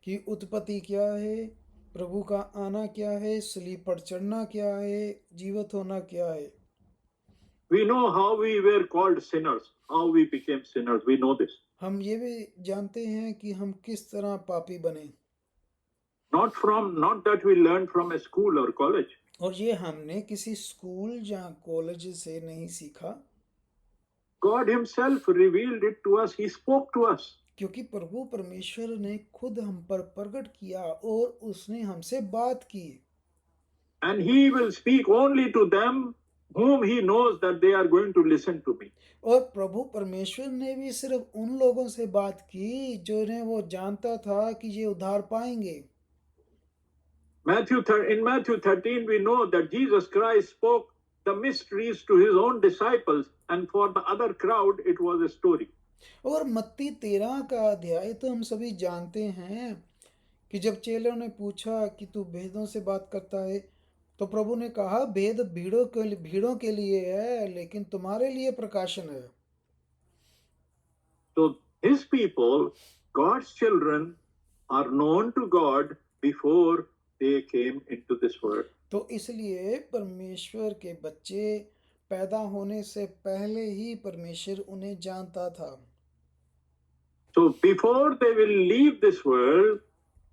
कि उत्पत्ति क्या है, प्रभु का आना क्या है, सलीब पर चढ़ना क्या है, जीवित होना क्या है। We know how we were called sinners, how we became sinners. We know this. हम ये भी जानते हैं कि हम किस तरह पापी बने। Not that we learned from a school or college. और ये हमने किसी स्कूल या कॉलेज से नहीं सीखा। God himself revealed it to us. He spoke to us. क्योंकि प्रभु परमेश्वर ने खुद हम पर प्रकट किया और उसने हमसे बात की। And he will speak only to them whom he knows that they are going to listen to me. और प्रभु परमेश्वर ने भी सिर्फ उन लोगों से बात की जिन्हें वो जानता था कि ये उद्धार पाएंगे। In Matthew 13 we know that Jesus Christ spoke the mysteries to his own disciples, and for the other crowd it was a story. और मत्ती 13 का अध्याय तो हम सभी जानते हैं कि जब चेलों ने पूछा कि तू भेदों से बात करता है, तो प्रभु ने कहा भेद भीड़ों के लिए है, लेकिन तुम्हारे लिए प्रकाशन है। So his people, God's children, are known to God before they came into this world. तो इसलिए परमेश्वर के बच्चे पैदा होने से पहले ही परमेश्वर उन्हें जानता था। So before they will leave this world,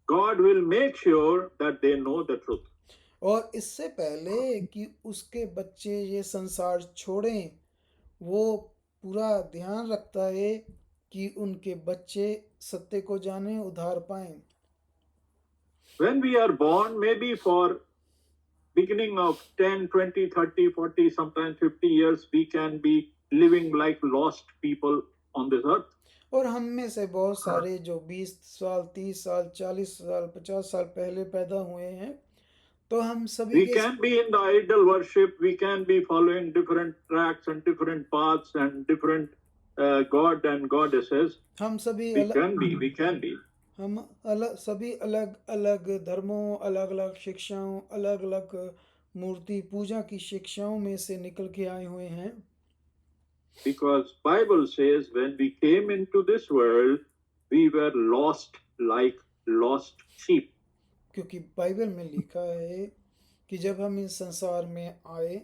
God will make sure that they know the truth. और इससे पहले कि उसके बच्चे ये संसार छोड़ें, वो पूरा ध्यान रखता है कि उनके बच्चे सत्य को जाने, उद्धार पाएं। When we are born, maybe for beginning of 10, 20, 30, 40, sometimes 50 years, we can be living like lost people on this earth. और हम में से बहुत सारे जो 20 साल, 30 साल, 40 साल, 50 साल पहले पैदा हुए हैं, तो हम सभी We के can be in the idol worship, we can be following different tracks and different paths and different god and goddesses. हम सभी We can be. हम सभी अलग अलग धर्मों, अलग अलग शिक्षाओं, अलग अलग मूर्ति पूजा की शिक्षाओं में से निकल के आए हुए हैं। Because Bible says when we came into this world, we were lost like lost sheep. क्योंकि बाइबल में लिखा है कि जब हम इस संसार में आए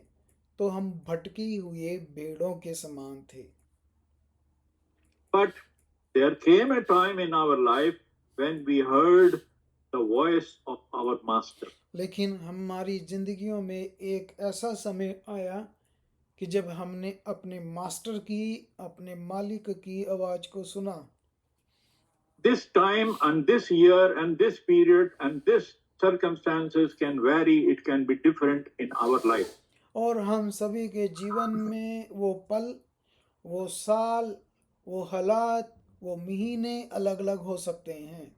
तो हम भटकी हुए भेड़ों के समान थे। But there came a time in our life when we heard the voice of our master. लेकिन हमारी जिंदगियों में एक ऐसा समय आया कि जब हमने अपने मास्टर की, अपने मालिक की आवाज को सुना। This time and this year and this period and this circumstances can vary, it can be different in our life. और हम सभी के जीवन में वो पल, वो साल, वो हालात, वो महीने अलग अलग हो सकते हैं।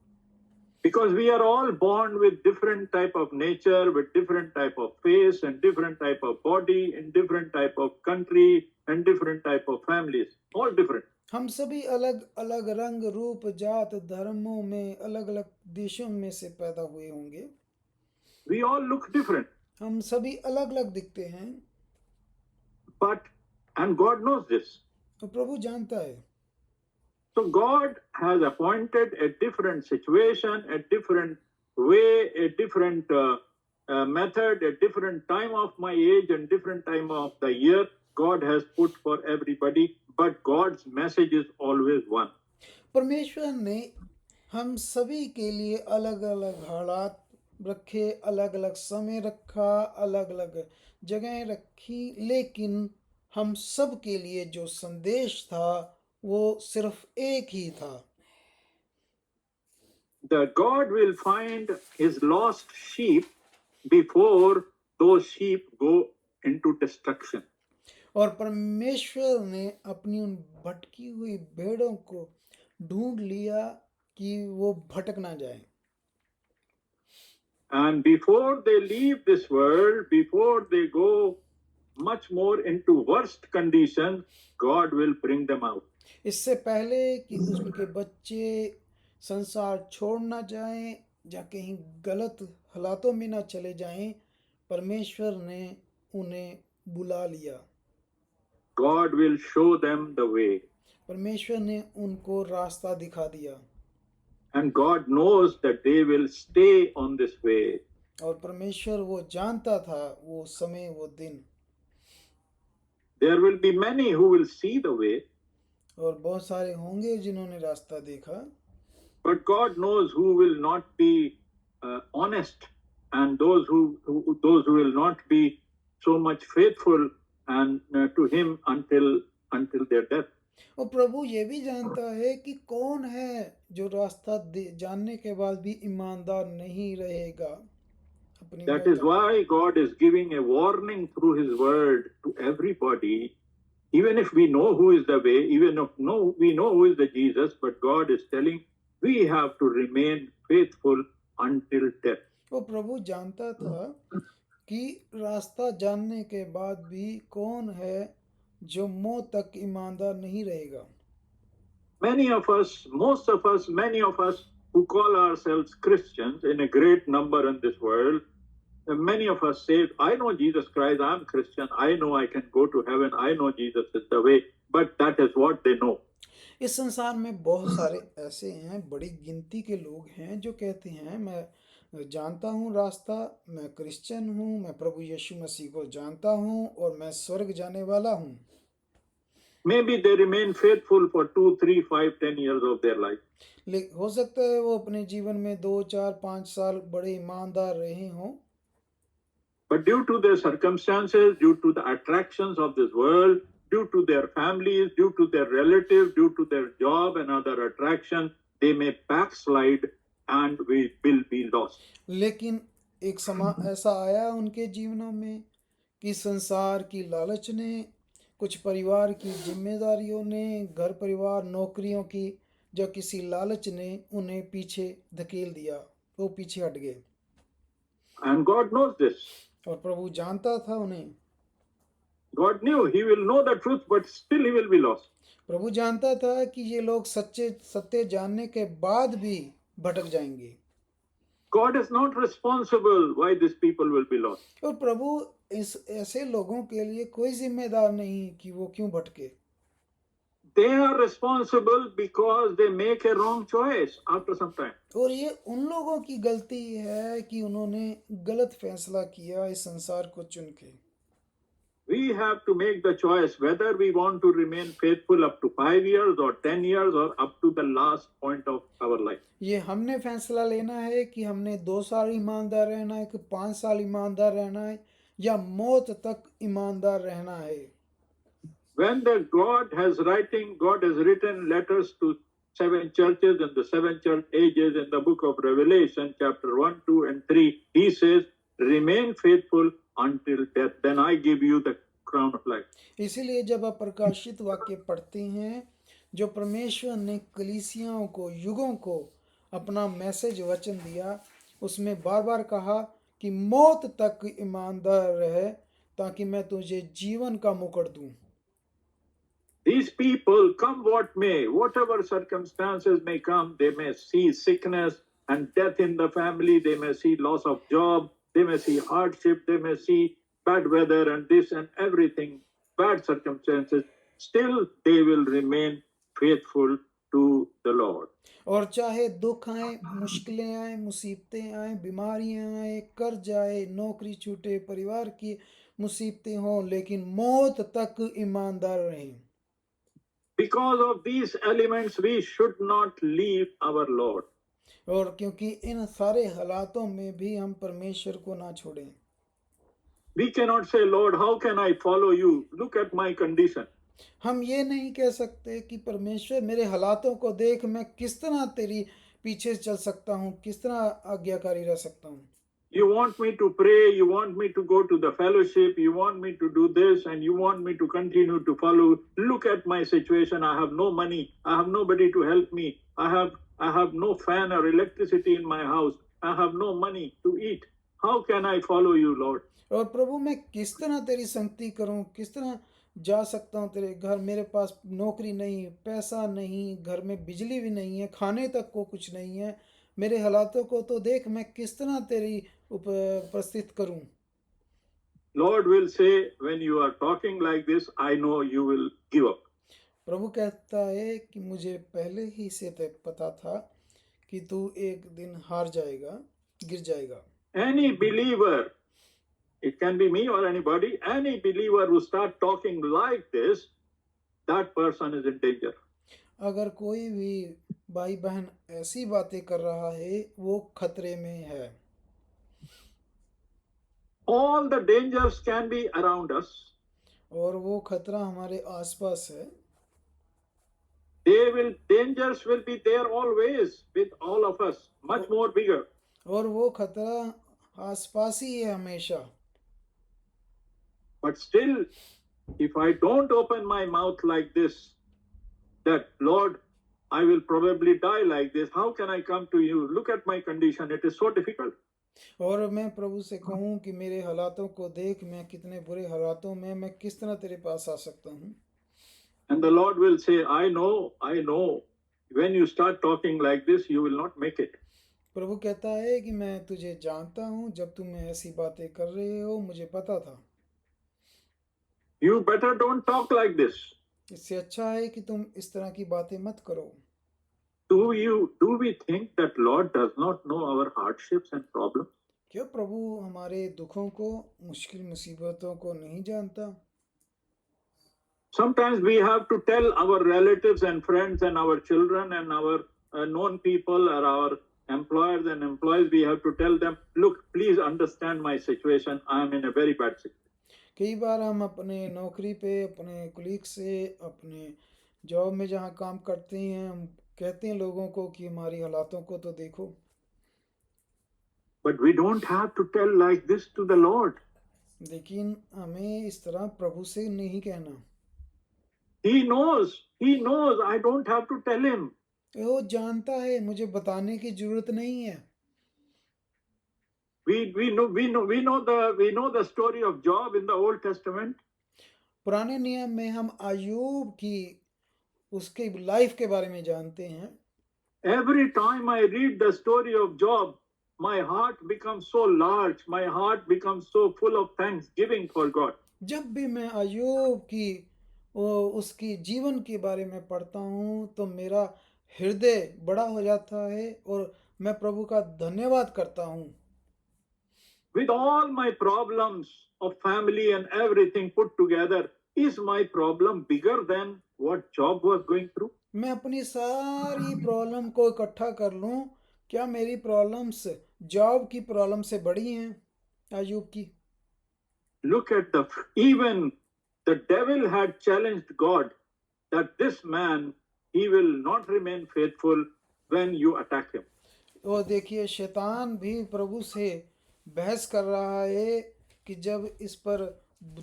Because we are all born with different type of nature, with different type of face and different type of body, in different type of country and different type of families, all different. हम सभी अलग अलग रंग, रूप, जात, धर्मों में, अलग अलग देशों में से पैदा हुए होंगे। We all look different. हम सभी अलग अलग दिखते हैं। And God knows this. तो प्रभु जानता है। So God has appointed a different situation, a different way, a different method, a different time of my age and different time of the year. God has put for everybody, but God's message is always one. परमेश्वर ने हम सभी के लिए अलग अलग हालात रखे, अलग अलग समय रखा, अलग अलग जगह रखी, लेकिन हम सब के लिए जो संदेश था वो सिर्फ एक ही था। That God will find his lost sheep before those sheep go into destruction. और परमेश्वर ने अपनी उन भटकी हुई भेड़ों को ढूंढ लिया कि वो भटक ना जाए। And before they leave this world, before they go much more into worst conditions, God will bring them out. इससे पहले कि उनके बच्चे संसार छोड़ ना जाएं या कहीं गलत हालातों में ना चले जाएं, परमेश्वर ने उन्हें बुला लिया। God will show them the way. परमेश्वर ने उनको रास्ता दिखा दिया। And God knows that they will stay on this way. और परमेश्वर वो जानता था वो समय, वो दिन। There will be many who will see the way. और बहुत सारे होंगे जिन्होंने रास्ता देखा। But God knows who will not be honest, and those who will not be so much faithful and to Him until their death. और प्रभु ये भी जानता है कि कौन है जो रास्ता जानने के बाद भी ईमानदार नहीं रहेगा अपनी That is why God is giving a warning through His word to everybody. Even if we know who is the way, even if we know who is the Jesus, but God is telling we have to remain faithful until death. वो प्रभु जानता था कि रास्ता जानने के बाद भी कौन है जो मौत तक ईमानदार नहीं रहेगा। Many of us who call ourselves Christians in a great number in this world, many of us say, I know Jesus Christ, I'm Christian, I know I can go to heaven, I know Jesus is the way, but that is what they know. इस संसार में बहुत सारे ऐसे हैं, बड़ी गिनती के लोग हैं जो कहते हैं मैं जानता हूँ रास्ता, मैं क्रिश्चियन हूँ, मैं प्रभु यीशु मसीह को जानता हूँ और मैं स्वर्ग जाने वाला हूँ। Maybe they remain faithful for 2, 3, 5, 10 years of their life. लेकिन हो सकता है वो अपने जीवन में 2, 4, 5 साल बड़े ईमानदार रहे हों। But due to their circumstances, due to the attractions of this world, due to their families, due to their relatives, due to their job and other attractions, they may backslide and we will be lost. लेकिन एक समा ऐसा आया उनके जीवनों में कि संसार की लालच ने, कुछ परिवार की जिम्मेदारियों ने, घर परिवार नौकरियों की जो किसी लालच ने उन्हें पीछे धकेल दिया, वो पीछे हट गए। And God knows this. और प्रभु जानता था उन्हें। God knew he will know the truth, but still he will be lost. प्रभु जानता था कि ये लोग सत्य जानने के बाद भी भटक जाएंगे। God is not responsible why these people will be lost. और प्रभु इस ऐसे लोगों के लिए कोई जिम्मेदार नहीं कि वो क्यों भटके। They are responsible because they make a wrong choice after some time. और ये उन लोगों की गलती है कि उन्होंने गलत फैसला किया इस संसार को चुन के। We have to make the choice whether we want to remain faithful up to 5 years or 10 years or up to the last point of our life. ये हमने फैसला लेना है कि हमने 2 साल ईमानदार रहना है, कि 5 साल ईमानदार रहना है, या मौत तक ईमानदार रहना है। When God has written letters to 7 churches and the 7 church ages in the book of Revelation, chapter 1, 2, and 3, he says, remain faithful until death, then I give you the crown of life. इसीलिए जब आप प्रकाशित वाक्य पढ़ते हैं, जो परमेश्वर ने कलीसियाओं को, युगों को अपना मैसेज वचन दिया, उसमें बार बार कहा कि मौत तक ईमानदार रहे ताकि मैं तुझे जीवन का मुकुट दूं। These people, come what may, whatever circumstances may come, they may see sickness and death in the family, they may see loss of job, they may see hardship, they may see bad weather and this and everything, bad circumstances, still they will remain faithful to the Lord. और चाहे दुख आए, मुश्किलें आए, मुसीबतें आए, बीमारियां आए, कर्ज आए, नौकरी छूटे, परिवार की मुसीबतें हों, लेकिन मौत तक ईमानदार रहें। Because of these elements, we should not leave our Lord. और क्योंकि इन सारे हालातों में भी हम परमेश्वर को ना छोड़ें। We cannot say, Lord, how can I follow you? Look at my condition. हम ये नहीं कह सकते कि परमेश्वर मेरे हालातों को देख, मैं किस तरह तेरी पीछे चल सकता हूँ, किस तरह आज्ञाकारी रह सकता हूँ। You want me to pray, you want me to go to the fellowship, you want me to do this, and you want me to continue to follow. Look at my situation. I have no money. I have nobody to help me. I have no fan or electricity in my house. I have no money to eat. How can I follow you, Lord? और प्रभु मैं किस तरह तेरी संगति करूं, किस तरह जा सकता हूं तेरे घर। मेरे पास नौकरी नहीं, पैसा नहीं, घर में बिजली भी नहीं है, खाने तक को कुछ नहीं है। मेरे हालातों को तो देख, मैं किस तरह तेरी उपस्थित करूं। Lord will say, when you are talking like this, I know you will give up. प्रभु कहता है कि मुझे पहले ही से पता था कि तू एक दिन हार जाएगा, गिर जाएगा। Any believer, it can be me or anybody, any believer who start talking like this, that person is in danger. अगर कोई भी भाई बहन ऐसी बातें कर रहा है, वो खतरे में है। All the dangers can be around us. और वो खतरा हमारे आसपास है। Dangers will be there always with all of us, much more bigger. और वो खतरा आसपास ही है हमेशा। But still, if I don't open my mouth like this, that Lord, I will probably die like this, how can I come to you? Look at my condition, it is so difficult. और मैं प्रभु से कहूँ कि मेरे हालातों को देख, मैं कितने बुरे हालातों में, मैं किस तरह तेरे पास आ सकता हूँ। And the Lord will say, I know, when you start talking like this, you will not make it. प्रभु कहता है कि मैं तुझे जानता हूँ, जब तुम ऐसी बातें कर रहे हो मुझे पता था। You better don't talk like this. इससे अच्छा है कि तुम इस तरह की बातें मत करो। Do we think that Lord does not know our hardships and problems? क्या प्रभु हमारे दुखों को, मुश्किल मुसीबतों को नहीं जानता? Sometimes we have to tell our relatives and friends and our children and our known people or our employers and employees, we have to tell them, look, please understand my situation. I am in a very bad situation. कई बार हम अपने नौकरी पे, अपने कुलीग से, अपने जॉब में जहाँ काम करते हैं, हम कहते हैं लोगों को कि हमारी हालातों को तो देखो। But we don't have to tell like this to the Lord. लेकिन हमें इस तरह प्रभु से नहीं कहना। He knows, I don't have to tell him. वो जानता है, मुझे बताने की जरूरत नहीं है। We know the story of Job in the Old Testament. पुराने नियम में हम अय्यूब की उसके लाइफ के बारे में जानते हैं। Every time I read the story of Job, my heart becomes so large, my heart becomes so full of thanksgiving for God. जब भी मैं अय्यूब की उसकी जीवन के बारे में पढ़ता हूँ तो मेरा हृदय बड़ा हो जाता है और मैं प्रभु का धन्यवाद करता हूँ। With all my problems of family and everything put together, is my problem bigger than what Job was going through? मैं अपनी सारी प्रॉब्लम को इकट्ठा कर लूँ, क्या मेरी प्रॉब्लम्स जॉब की प्रॉब्लम से बड़ी हैं अय्यूब की? Look at even the devil had challenged God that this man, he will not remain faithful when you attack him. और देखिए शैतान भी प्रभु से बहस कर रहा है कि जब इस पर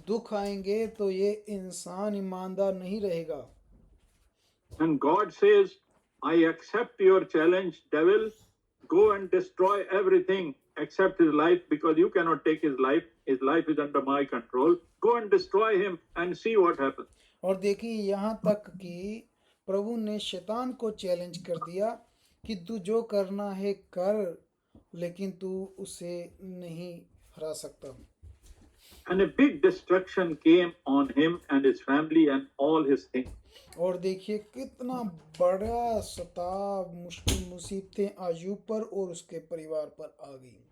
दुख आएंगे तो ये इंसान ईमानदार नहीं रहेगा। And God says, I accept your challenge, devil. Go and destroy everything except his life, because you cannot take his life. His life is under my control. Go and destroy him and see what happens. और देखिए यहाँ तक कि प्रभु ने शैतान को चैलेंज कर दिया कि तू जो करना है कर, लेकिन तू उसे नहीं हरा सकता। And a big destruction came on him and his family and all his things. और देखिए कितना बड़ा सताव, मुश्किल, मुसीबतें अय्यूब पर और उसके परिवार पर आ गई।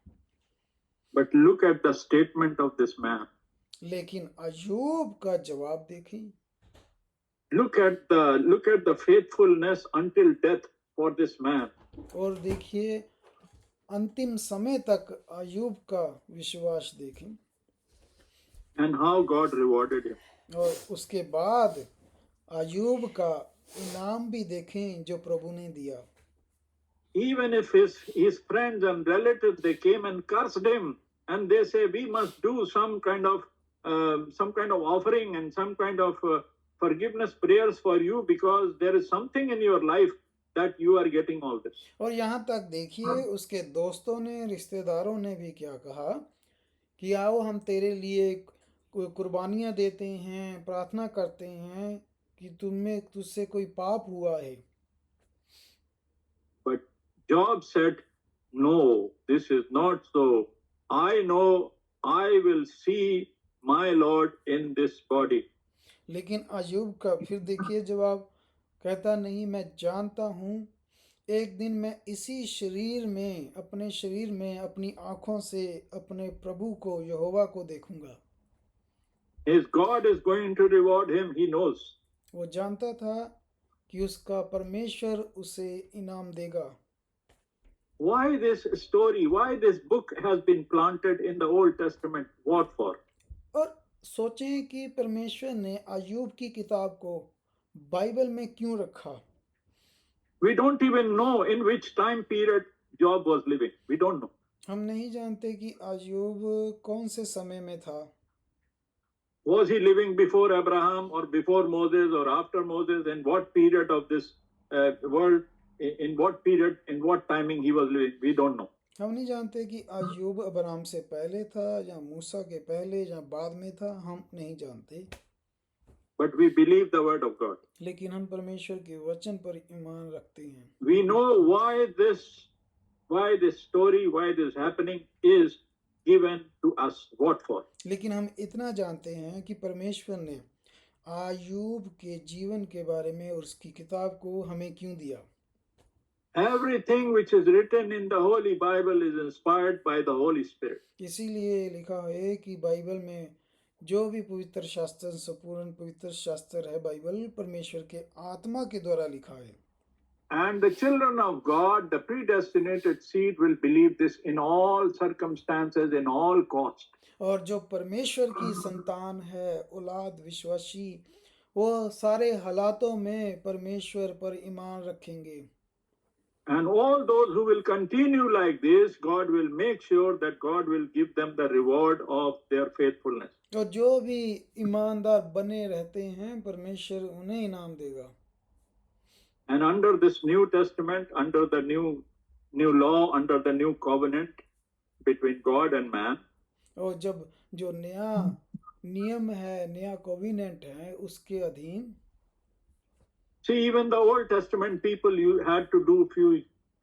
But look at the statement of this man. लेकिन अय्यूब का जवाब देखिए। Look at the faithfulness until death for this man. और देखिए अंतिम समय तक अय्यूब का विश्वास देखें। And how God rewarded him. और उसके बाद अय्यूब का इनाम भी देखें जो प्रभु ने दिया। Even if his friends and relatives, they came and cursed him, and they say we must do some kind of offering and some kind of forgiveness prayers for you, because there is something in your life that you are getting all this. और यहाँ तक देखिए उसके दोस्तों ने, रिश्तेदारों ने भी क्या कहा कि आओ हम तेरे लिए कुर्बानियाँ देते हैं, प्रार्थना करते हैं कि तुझसे कोई पाप हुआ है। But Job said, no, this is not so. I know I will see my Lord in this body. लेकिन अय्यूब का फिर देखिए जवाब, कहता नहीं, मैं जानता हूँ एक दिन मैं इसी शरीर में, अपने शरीर में अपनी आँखों से अपने प्रभु को, यहोवा को देखूंगा। His God is going to reward him, he knows. वो जानता था कि उसका परमेश्वर उसे इनाम देगा। Why this story, why this book has been planted in the Old Testament? What for? और सोचें कि परमेश्वर ने अय्यूब की किताब को बाइबल में क्यों रखा। We don't even know in which time period Job was living. We don't know. हम नहीं जानते कि अय्यूब कौन से समय में था। Was he living before Abraham or before Moses or after Moses? In what period of this world, in what period, in what timing he was living? We don't know. हम नहीं जानते कि अय्यूब अब्राहम से पहले था या मूसा के पहले या बाद में था, हम नहीं जानते। But we believe the word of God. लेकिन हम परमेश्वर के वचन पर ईमान रखते हैं। We know why this story, why this happening is given to us. What for? लेकिन हम इतना जानते हैं कि परमेश्वर ने अय्यूब के जीवन के बारे में और उसकी किताब को हमें क्यों दिया। Everything which is written in the Holy Bible is inspired by the Holy Spirit. इसीलिए लिखा है कि बाइबल में जो भी पवित्र शास्त्र, संपूर्ण पवित्र शास्त्र है बाइबल, परमेश्वर के आत्मा के द्वारा लिखा है। And the children of God, the predestinated seed, will believe this in all circumstances, in all cost. और जो परमेश्वर की संतान है, औलाद विश्वासी, वो सारे हालातों में परमेश्वर पर ईमान रखेंगे। And all those who will continue like this, God will make sure that God will give them the reward of their faithfulness. और जो भी ईमानदार बने रहते हैं, परमेश्वर उन्हें इनाम देगा। And under this New Testament, under the new law, under the new covenant between God and man, और जब जो नया नियम है, नया कोविनेंट है, उसके अधीन see, even the Old Testament people, you had to do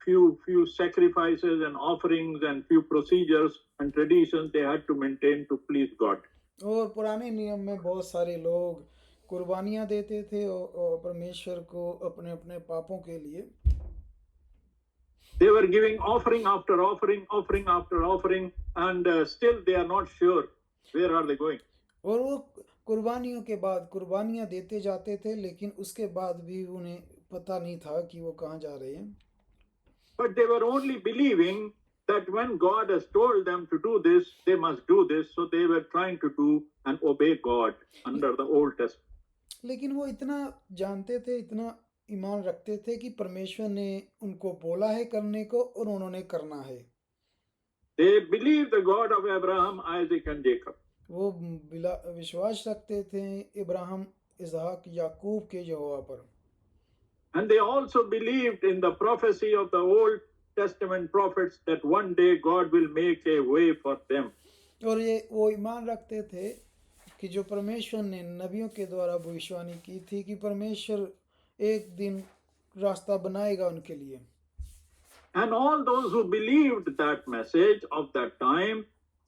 few sacrifices and offerings and few procedures and traditions they had to maintain to please God. और पुराने नियम में बहुत सारे लोग कुर्बानियां देते थे और परमेश्वर को अपने अपने पापों के लिए। They were giving offering after offering, offering after offering, and still they are not sure where are they going. और वो कुर्बानियों के बाद कुर्बानियां देते जाते थे, लेकिन उसके बाद भी उन्हें पता नहीं था कि वो कहाँ जा रहे हैं। But they were only believing that when God has told them to do this, they must do this. So they were trying to do and obey God under the Old Testament. लेकिन वो इतना जानते थे, इतना ईमान रखते थे कि परमेश्वर ने उनको बोला है करने को और उन्होंने करना है। They believed the God of Abraham, Isaac, and Jacob. वो विश्वास रखते थे इब्राहिम, इसहाक, याकूब के यहोवा पर। And they also believed in the prophecy of the Old Testament prophets that one day God will make a way for them. और ये वो ईमान रखते थे कि जो परमेश्वर ने नबियों के द्वारा भविष्यवाणी की थी कि परमेश्वर एक दिन रास्ता बनाएगा उनके लिए। And all those who believed that message of that time,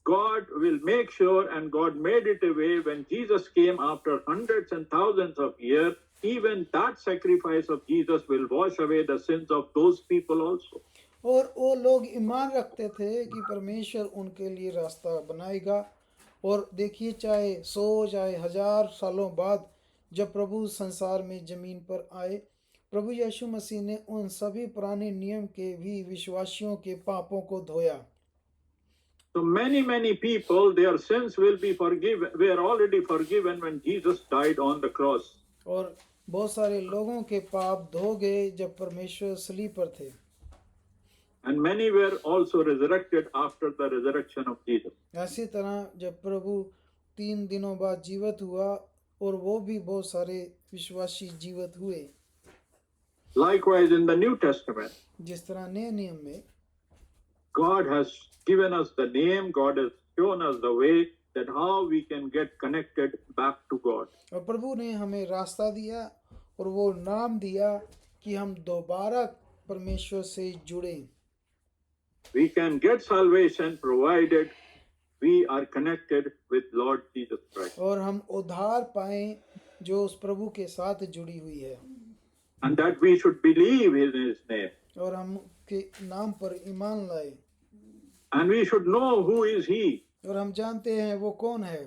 God will make sure, and God made it a way when Jesus came after hundreds and thousands of years. Even that sacrifice of Jesus will wash away the sins of those people also. और वो लोग ईमान रखते थे कि परमेश्वर उनके लिए रास्ता बनाएगा। और देखिए, चाहे 100 चाहे 1000 सालों बाद जब प्रभु संसार में जमीन पर आए, प्रभु यीशु मसीह ने उन सभी पुराने नियम के भी विश्वासियों के पापों को धोया। So many people, their sins will be forgiven, were already forgiven when Jesus died on the cross. और बहुत सारे लोगों के पाप धो गए जब परमेश्वर सलीब पर थे। And many were also resurrected after the resurrection of Jesus. ऐसी तरह जब प्रभु 3 दिनों बाद जीवित हुआ और वो भी बहुत सारे विश्वासी जीवित हुए। Likewise, in the New Testament, जिस तरह नए नियम में God has given us the name, God has shown us the way that how we can get connected back to God. और प्रभु ने हमें रास्ता दिया और वो नाम दिया कि हम दोबारा परमेश्वर से जुड़े। We can get salvation provided we are connected with Lord Jesus Christ. और हम उद्धार पाएं जो उस प्रभु के साथ जुड़ी हुई है। And that we should believe in His name. और हम के नाम पर ईमान लाए। And we should know who is He. और हम जानते हैं वो कौन है।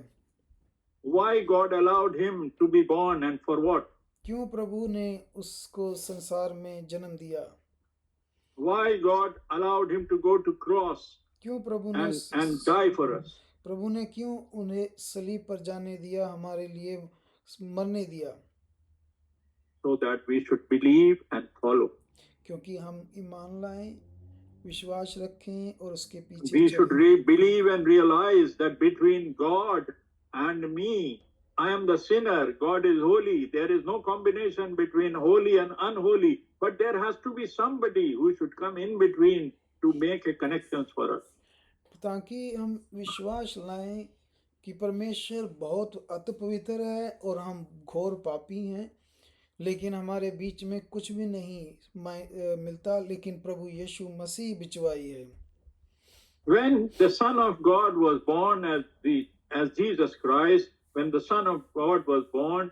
Why God allowed Him to be born and for what? क्यों प्रभु ने उसको संसार में जन्म दिया। Why God allowed Him to go to cross क्यों प्रभु ने and die for us? प्रभु ने क्यों उन्हें सलीब पर जाने दिया, हमारे लिए मरने दिया। So that we should believe and follow. क्योंकि हम ईमान लाएं, विश्वास रखें और उसके पीछे We should believe and realize that between God and me, I am the sinner, God is holy. There is no combination between holy and unholy, but there has to be somebody who should come in between to make a connection for us. ताकि हम विश्वास लाएं कि परमेश्वर बहुत अति पवित्र है और हम घोर पापी हैं, लेकिन हमारे बीच में कुछ भी नहीं मिलता, लेकिन प्रभु यीशु मसीह बिचवाई है। When the Son of God was born as Jesus Christ, when the Son of God was born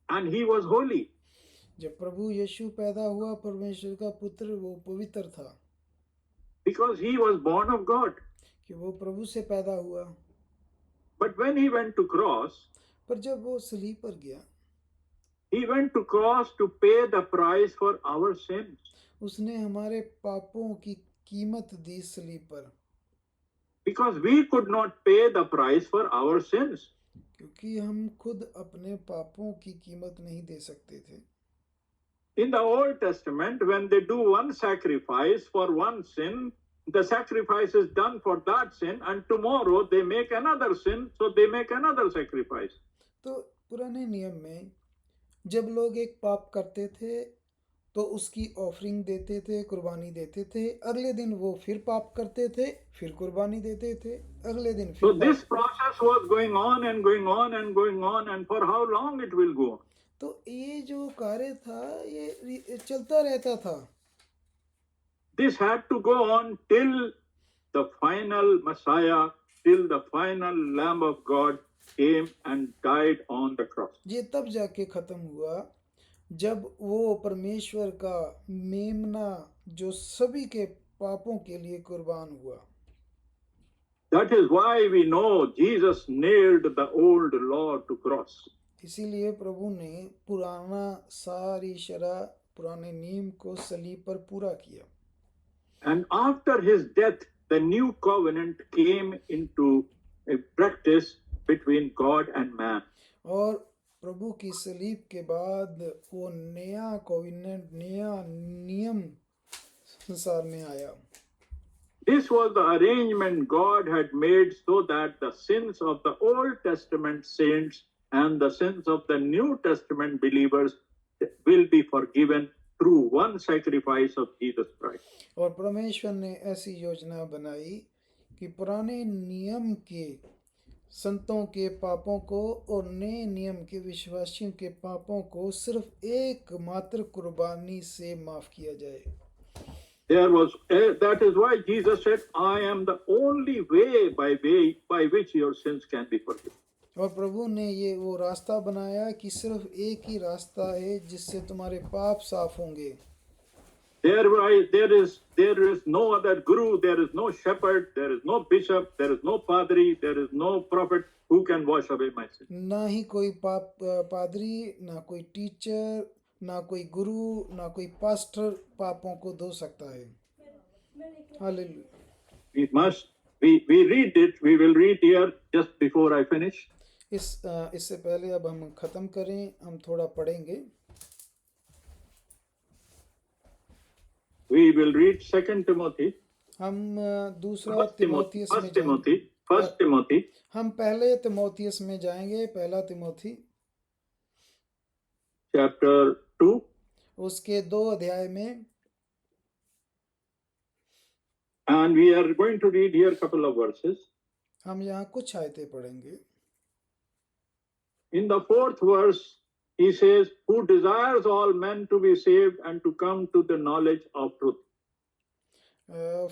and He was holy. जब प्रभु यीशु पैदा हुआ, परमेश्वर का पुत्र, वो पवित्र था। Because He was born of God. कि वो प्रभु से पैदा हुआ। But when He went to cross, पर जब वो सलीब पर गया, He went to cross to pay the price for our sins. उसने हमारे पापों की कीमत दी सलीब पर, because we could not pay the price for our sins. क्योंकि हम खुद अपने पापों की कीमत नहीं दे सकते थे। In the Old Testament, when they do one sacrifice for one sin, the sacrifice is done for that sin, and tomorrow they make another sin, so they make another sacrifice. तो पुराने नियम में जब लोग एक पाप करते थे तो उसकी ऑफरिंग देते थे, कुर्बानी देते थे, अगले दिन वो फिर पाप करते थे, फिर कुर्बानी देते थे, अगले दिन So फिर this पाप। process was going on and going on and going on, and for how long it will go on? तो ये जो कार्य था ये चलता रहता था। This had to go on till the final Messiah, till the final Lamb of God came and died on the cross. ये तब जाके खत्म हुआ जब वो परमेश्वर का मेमना जो सभी के पापों के लिए कुर्बान हुआ। That is why we know Jesus nailed the old law to cross. इसीलिए प्रभु ने पुराना सारी शरह पुराने नियम को सलीब पर पूरा किया। And after his death, the new covenant came into a practice between God and man. और प्रभु की सलीब के बाद वो नया कोवेनेंट, नया नियम संसार में आया। This was the arrangement God had made so that the sins of the Old Testament saints and the sins of the New Testament believers will be forgiven through one sacrifice of Jesus Christ. और परमेश्वर ने ऐसी योजना बनाई कि पुराने नियम के संतों के पापों को और नए नियम के विश्वासियों के पापों को सिर्फ एक मात्र कुर्बानी से माफ किया जाए। That is why Jesus said, I am the only way by which your sins can be forgiven. और प्रभु ने ये वो रास्ता बनाया कि सिर्फ एक ही रास्ता है जिससे तुम्हारे पाप साफ होंगे। There is no other guru, there is no shepherd, there is no bishop, there is no padri, there is no prophet who can wash away my sins. ना ही कोई पादरी, ना कोई टीचर, ना कोई गुरु, ना कोई पास्टर पापों को धो सकता है। Hallelujah. We read it, we will read here just before I finish. इससे पहले अब हम खत्म करें, हम थोड़ा पढ़ेंगे। We will read 2 Timothy. हम दूसरा तिमोथियस में जाएंगे। First Timothy. हम पहले तिमोथियस में जाएंगे, पहला तिमोथी chapter 2. उसके 2 अध्याय में। And we are going to read here a couple of verses. हम यहाँ कुछ आयतें पढ़ेंगे। In the 4th verse, he says, who desires all men to be saved and to come to the knowledge of truth.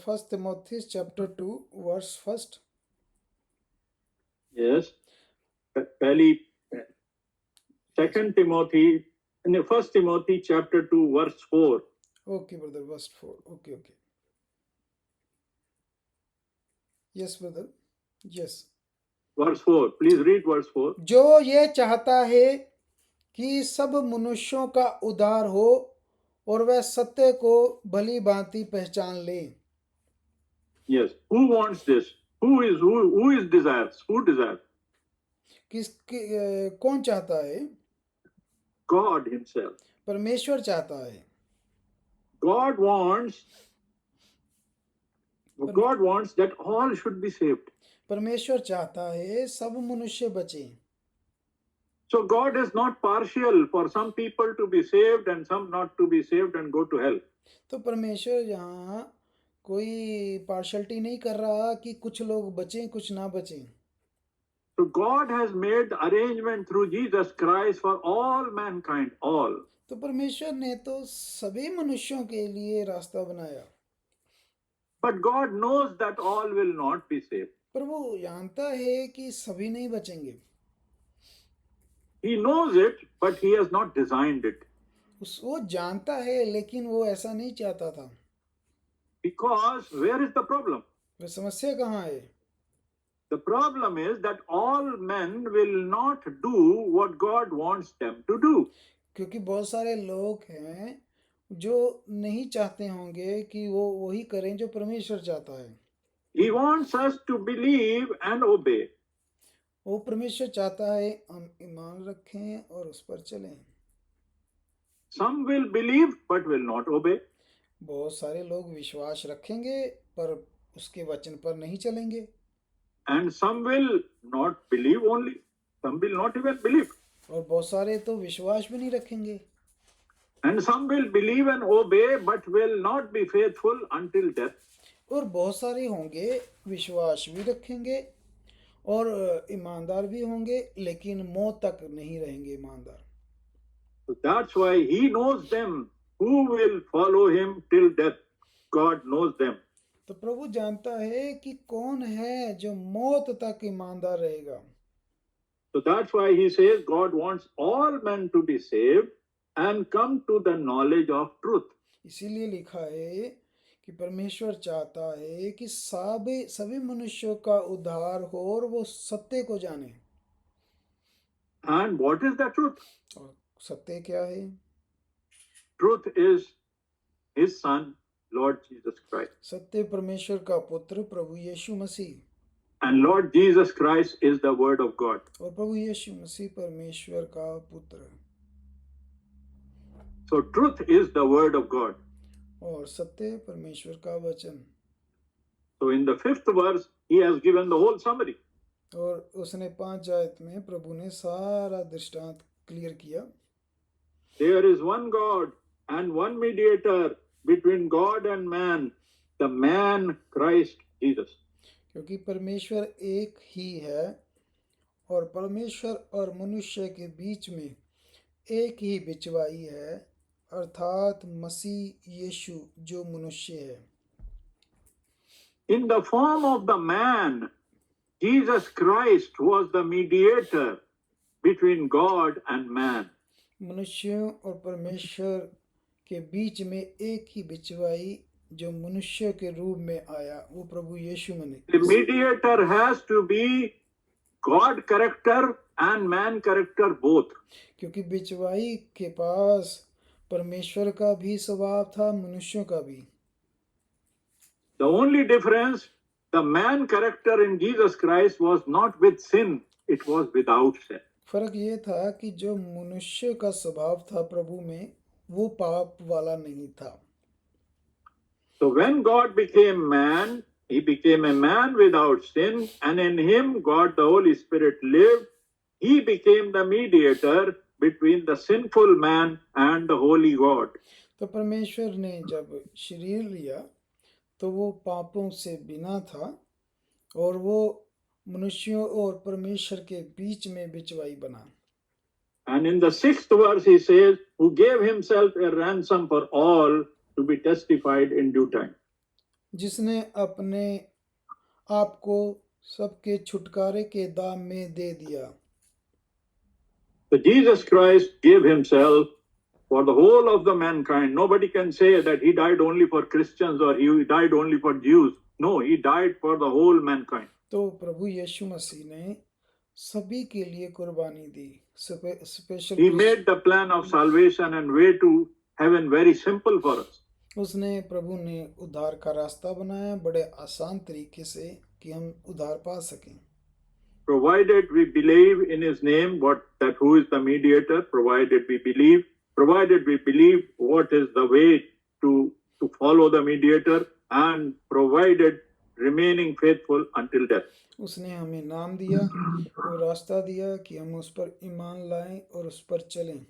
First Timothy chapter 2 verse 1. Yes. Second Timothy, First Timothy chapter 2 verse 4. Okay, brother, verse 4. Okay. Yes, brother. Yes. Verse 4. Please read verse 4. जो ये चाहता है कि सब मनुष्यों का उद्धार हो और वह सत्य को भली भांति पहचान ले। Yes. Who wants this? Who is desires? Who desires? कौन चाहता है? God himself. परमेश्वर चाहता है। God wants that all should be saved. परमेश्वर चाहता है सब मनुष्य बचे। So God is not partial for some people to be saved and some not to be saved and go to hell. तो परमेश्वर यहाँ कोई पार्शलिटी नहीं कर रहा कि कुछ लोग बचें कुछ ना बचें। So God has made the arrangement through Jesus Christ for all mankind, all. तो परमेश्वर ने तो सभी मनुष्यों के लिए रास्ता बनाया। But God knows that all will not be saved. पर वो जानता है कि सभी नहीं बचेंगे। He knows it, but he has not designed it. वो जानता है लेकिन वो ऐसा नहीं चाहता था। Because where is the problem? वो समस्या कहाँ है? The problem is that all men will not do what God wants them to do. क्योंकि बहुत सारे लोग हैं जो नहीं चाहते होंगे कि वो वही करें जो परमेश्वर चाहता है। He wants us to believe and obey. वो परमेश्वर चाहता है हम ईमान रखें और उस पर चलें। Some will believe but will not obey. बहुत सारे लोग विश्वास रखेंगे पर उसके वचन पर नहीं चलेंगे, And some will not believe only. Some will not even believe. और बहुत सारे तो विश्वास भी नहीं रखेंगे। And some will believe and obey but will not be faithful until death. और बहुत सारे होंगे विश्वास भी रखेंगे और ईमानदार भी होंगे, लेकिन मौत तक नहीं रहेंगे ईमानदार। So that's why he knows them who will follow him till death. God knows them. तो प्रभु जानता है कि कौन है जो मौत तक ईमानदार रहेगा। So that's why he says God wants all men to be saved and come to the knowledge of truth. इसीलिए लिखा है कि परमेश्वर चाहता है कि सभी मनुष्यों का उद्धार हो और वो सत्य को जाने। And what is the truth? और सत्य क्या है? Truth is his son, Lord Jesus Christ. सत्य परमेश्वर का पुत्र प्रभु यीशु मसीह, And Lord Jesus Christ is the word of God. और प्रभु यीशु मसीह परमेश्वर का पुत्र है। So truth is the word of God. और सत्य परमेश्वर का वचन। So in the 5th verse, he has given the whole summary. और उसने 5 आयत में प्रभु ने सारा दृष्टांत क्लियर किया। There is one God and one mediator between God and man, the man Christ Jesus. क्योंकि परमेश्वर एक ही है और परमेश्वर और मनुष्य के बीच में एक ही बिचवाई है, अर्थात मसीह यीशु जो मनुष्य है। In the form of the man, Jesus Christ was the mediator between God and man. मनुष्यों और परमेश्वर के बीच में एक ही बिचवाई जो मनुष्य के रूप में आया, वो प्रभु यीशु मसीह। The mediator has to be God character and man character both. क्योंकि बिचवाई के पास परमेश्वर का भी स्वभाव था, मनुष्यों का भी। The only difference, the man character in Jesus Christ was not with sin, it was without sin. फर्क ये था कि जो मनुष्य का स्वभाव था प्रभु में, वो पाप वाला नहीं था। So when God became man, he became a man without sin, and in him God the Holy Spirit lived. He became the mediator between the sinful man and the holy God. तो परमेश्वर ने जब शरीर लिया तो वो पापों से बिना था और वो मनुष्यों और परमेश्वर के बीच में बिचवाई बना। And in the 6th verse he says, who gave himself a ransom for all to be testified in due time. जिसने अपने आप को सबके छुटकारे के दाम में दे दिया। So Jesus Christ gave himself for the whole of the mankind. Nobody can say that he died only for Christians or he died only for Jews. No, he died for the whole mankind. तो प्रभु यीशु मसीह ने सभी के लिए कुर्बानी दी। Special He made the plan of salvation and way to heaven very simple for us. उसने प्रभु ने उद्धार का रास्ता बनाया बड़े आसान तरीके से कि हम उद्धार पा सकें। Provided we believe in his name, that who is the mediator, provided we believe what is the way to follow the mediator, and provided remaining faithful until death. उसने हमें नाम दिया और रास्ता दिया कि हम उस पर ईमान लाएं और उस पर चलें।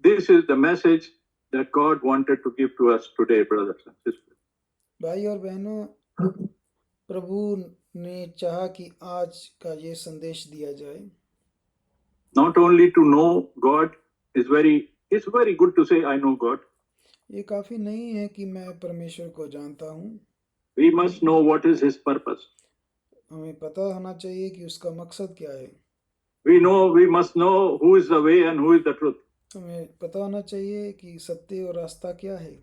This is the message that God wanted to give to us today, brothers and sisters. भाई और बहनों, प्रभु ने चाहा कि आज का ये संदेश दिया जाए। Not only to know God it's very good to say I know God. ये काफी नहीं है कि मैं परमेश्वर को जानता हूँ। We must know what is his purpose. हमें पता होना चाहिए कि उसका मकसद क्या है। We must know who is the way and who is the truth. हमें पता होना चाहिए कि सत्य और रास्ता क्या है।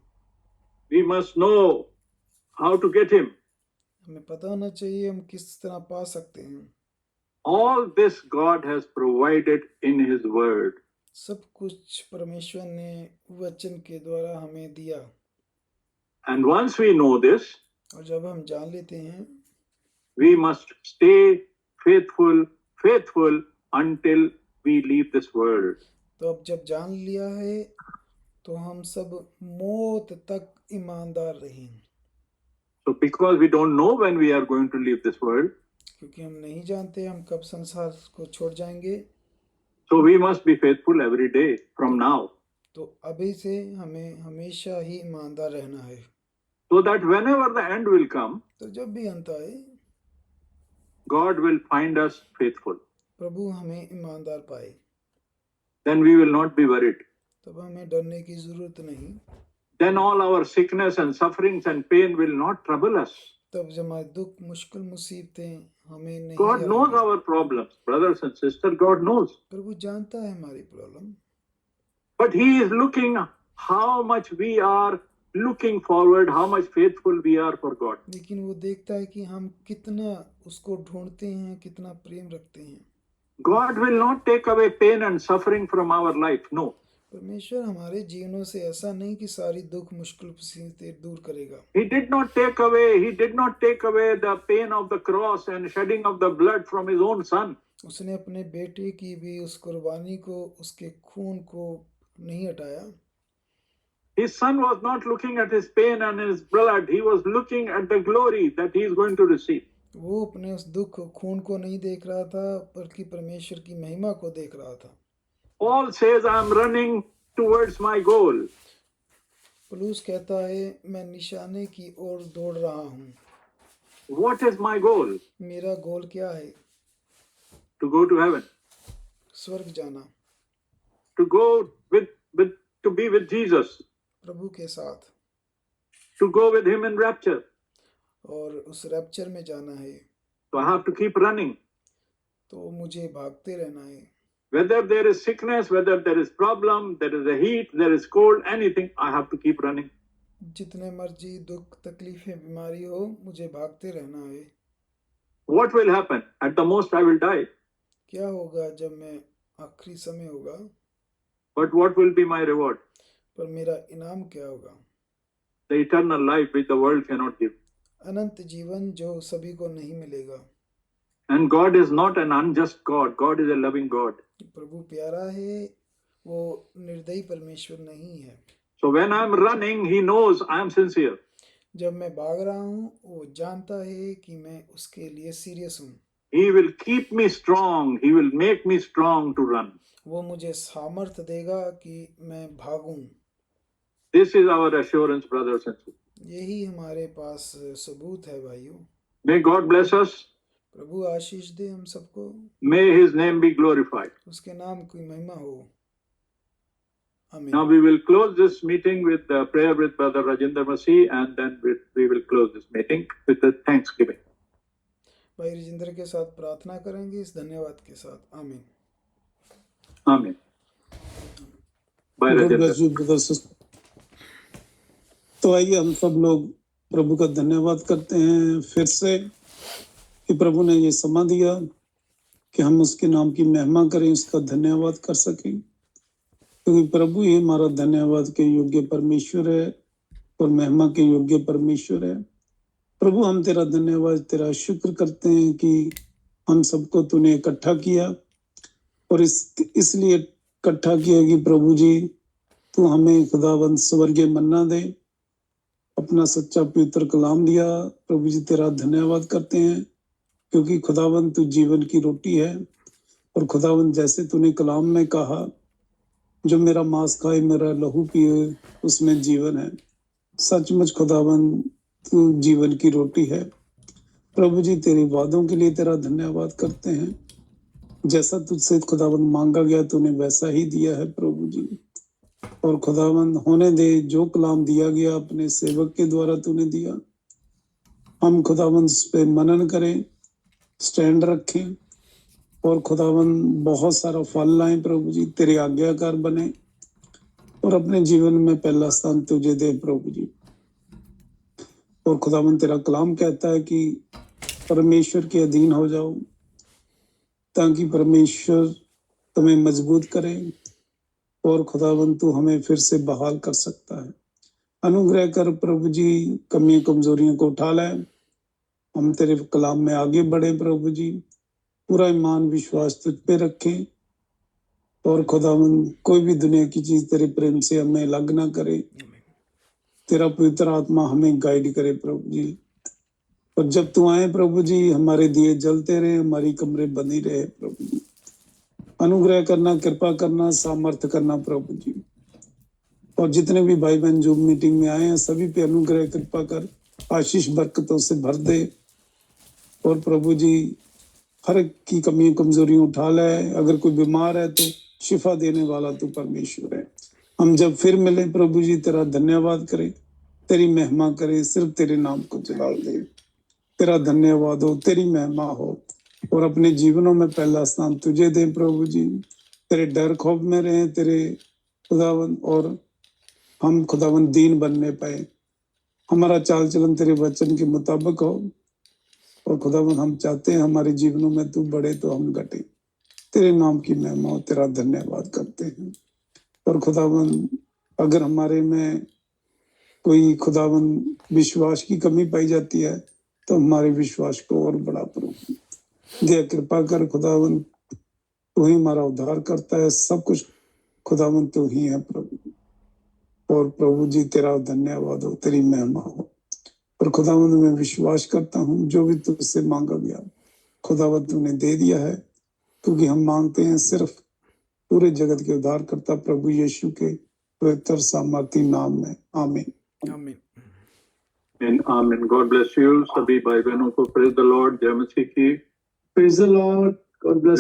We must know how to get him. हमें पता होना चाहिए हम किस तरह पा सकते हैं। All this God has provided in his word. सब कुछ परमेश्वर ने वचन के द्वारा हमें दिया। And once we know this, और जब हम जान लेते हैं, we must stay faithful until we leave this world. तो अब जब जान लिया है तो हम सब मौत तक ईमानदार रहें। So because we don't know when we are going to leave this world, क्योंकि हम नहीं जानते हम कब संसार को छोड़ जाएंगे, so we must be faithful every day from now, तो अभी से हमें हमेशा ही ईमानदार रहना है, so that whenever the end will come, तो जब भी अंत आए God will find us faithful. प्रभु हमें ईमानदार पाए, Then we will not be worried. तब हमें डरने की जरूरत नहीं। Then all our sickness and sufferings and pain will not trouble us. तब जब हमारे दुख मुश्किल मुसीबतें हमें नहीं God knows आएंगी। our problems, brothers and sisters. God knows, प्रभु जानता है हमारी problem, but He is looking how much we are looking forward, how much faithful we are for God. लेकिन वो देखता है कि हम कितना उसको ढूंढते हैं, कितना प्रेम रखते हैं। God will not take away pain and suffering from our life. No. परमेश्वर हमारे जीवनों से ऐसा नहीं कि सारी दुख मुश्किल मुसीबतें दूर करेगा। He did not take away the pain of the cross and shedding of the blood from His own Son. उसने अपने बेटे की भी उस कुर्बानी को, उसके खून को नहीं हटाया। His Son was not looking at His pain and His blood. He was looking at the glory that He is going to receive. वो अपने उस दुख खून को नहीं देख रहा था, बल्कि परमेश्वर की महिमा को देख रहा था। Paul says, I am running towards my goal. पौलुस कहता है, मैं निशाने की ओर दौड़ रहा हूँ। What is my goal? मेरा गोल क्या है? To go to heaven. स्वर्ग जाना, To go to be with Jesus. प्रभु के साथ, To go with Him in rapture. और उस रैप्चर में जाना है। So I have to keep running. तो मुझे भागते रहना है। Whether there is sickness, whether there is problem, there is a heat, there is cold, anything, I have to keep running. जितने मर्जी दुख तकलीफें बीमारी हो, मुझे भागते रहना है। What will happen? At the most I will die. क्या होगा जब मैं आखिरी समय होगा, But what will be my reward? पर मेरा इनाम क्या होगा? The eternal life which the world cannot give. अनंत जीवन जो सभी को नहीं मिलेगा। And God is not an unjust God. God is a loving God. प्रभु प्यारा है, वो निर्दयी परमेश्वर नहीं है। So when I am running, He knows I am sincere. जब मैं भाग रहा हूँ, वो जानता है कि मैं उसके लिए सीरियस हूँ। He will keep me strong. He will make me strong to run. वो मुझे सामर्थ देगा कि मैं भागूं। This is our assurance, brothers and sisters. यही हमारे पास सबूत है भाइयों। May God bless us. प्रभु आशीष दे हम सबको, May His name be glorified. उसके नाम की महिमा हो। आमीन। Now we will close this meeting with the prayer with Brother Rajinder Masih, and then we will close this meeting with the thanksgiving. भाई राजेंद्र के साथ प्रार्थना करेंगे इस धन्यवाद के साथ। आमीन। Amen. Bye, God Rajinder. bless you, brothers and sisters. तो आइए हम सब लोग प्रभु का धन्यवाद करते हैं फिर से कि प्रभु ने ये समय दिया कि हम उसके नाम की महिमा करें, उसका धन्यवाद कर सकें, क्योंकि प्रभु ही हमारा धन्यवाद के योग्य परमेश्वर है और महिमा के योग्य परमेश्वर है। प्रभु हम तेरा धन्यवाद, तेरा शुक्र करते हैं कि हम सबको तूने इकट्ठा किया और इसलिए इकट्ठा किया कि प्रभु जी तू हमें खुदावंद स्वर्गीय मन्ना दे, अपना सच्चा पवित्र कलाम दिया। प्रभु जी तेरा धन्यवाद करते हैं क्योंकि खुदावंद तू जीवन की रोटी है और खुदावंद जैसे तूने कलाम में कहा, जो मेरा मांस खाए मेरा लहू पिए उसमें जीवन है। सचमुच खुदावंद तू जीवन की रोटी है। प्रभु जी तेरे वादों के लिए तेरा धन्यवाद करते हैं। जैसा तुझसे खुदावंद मांगा गया तूने वैसा ही दिया है प्रभु जी। और खुदावंद होने दे जो कलाम दिया गया अपने सेवक के द्वारा तूने दिया, हम खुदावंद उस पे मनन करें, स्टैंड रखें और खुदावंद बहुत सारा फल लाएं प्रभु जी, तेरे आज्ञाकार बने और अपने जीवन में पहला स्थान तुझे दे प्रभु जी। और खुदावंद तेरा कलाम कहता है कि परमेश्वर के अधीन हो जाओ ताकि परमेश्वर तुम्हें मजबूत करे और खुदावन तू हमें फिर से बहाल कर सकता है। अनुग्रह कर प्रभु जी, कमियों कमजोरियों को उठा लाए, हम तेरे कलाम में आगे बढ़े प्रभु जी, पूरा ईमान विश्वास तुझ पे रखें और खुदावन कोई भी दुनिया की चीज तेरे प्रेम से हमें अलग ना करे। तेरा पवित्र आत्मा हमें गाइड करे प्रभु जी, और जब तू आए प्रभु जी हमारे दिए जलते रहे, हमारी कमरे बनी रहे प्रभु जी। अनुग्रह करना, कृपा करना, सामर्थ्य करना प्रभु जी। और जितने भी भाई बहन जो मीटिंग में आए हैं सभी पे अनुग्रह कृपा कर आशीष बरकतों से भर दे, और प्रभु जी हर एक की कमी कमजोरी उठा ले। अगर कोई बीमार है तो शिफा देने वाला तू परमेश्वर है। हम जब फिर मिले प्रभु जी तेरा धन्यवाद करें, तेरी महिमा करें, सिर्फ तेरे नाम को जलाल दे। तेरा धन्यवाद हो, तेरी महिमा हो, और अपने जीवनों में पहला स्थान तुझे दे प्रभु जी। तेरे डर खौफ में रहे तेरे खुदावन, और हम खुदावन दीन बनने पाए, हमारा चाल चलन तेरे वचन के मुताबिक हो। और खुदावन हम चाहते हैं हमारे जीवनों में तू बढ़े तो हम घटे। तेरे नाम की महिमा हो, तेरा धन्यवाद करते हैं। और खुदावन अगर हमारे में कोई खुदावन विश्वास की कमी पाई जाती है तो हमारे विश्वास को और बड़ा प्रभु दया कृपा कर। खुदावन तू ही हमारा उद्धार करता है, सब कुछ खुदावन तू ही है प्रभु। और प्रभु जी तेरा धन्यवाद हो, तेरी महिमा हो। और खुदावन मैं विश्वास करता हूँ जो भी तुझसे मांगा गया खुदावन तूने दे दिया है, क्योंकि हम मांगते हैं सिर्फ पूरे जगत के उद्धार करता प्रभु यीशु के पवित्र सामर्थी नाम में। आमीन। आमीन आमीन। God bless you. सभी भाई बहनों को प्रेज द लॉर्ड, जय मसीह की। Praise the Lord, God bless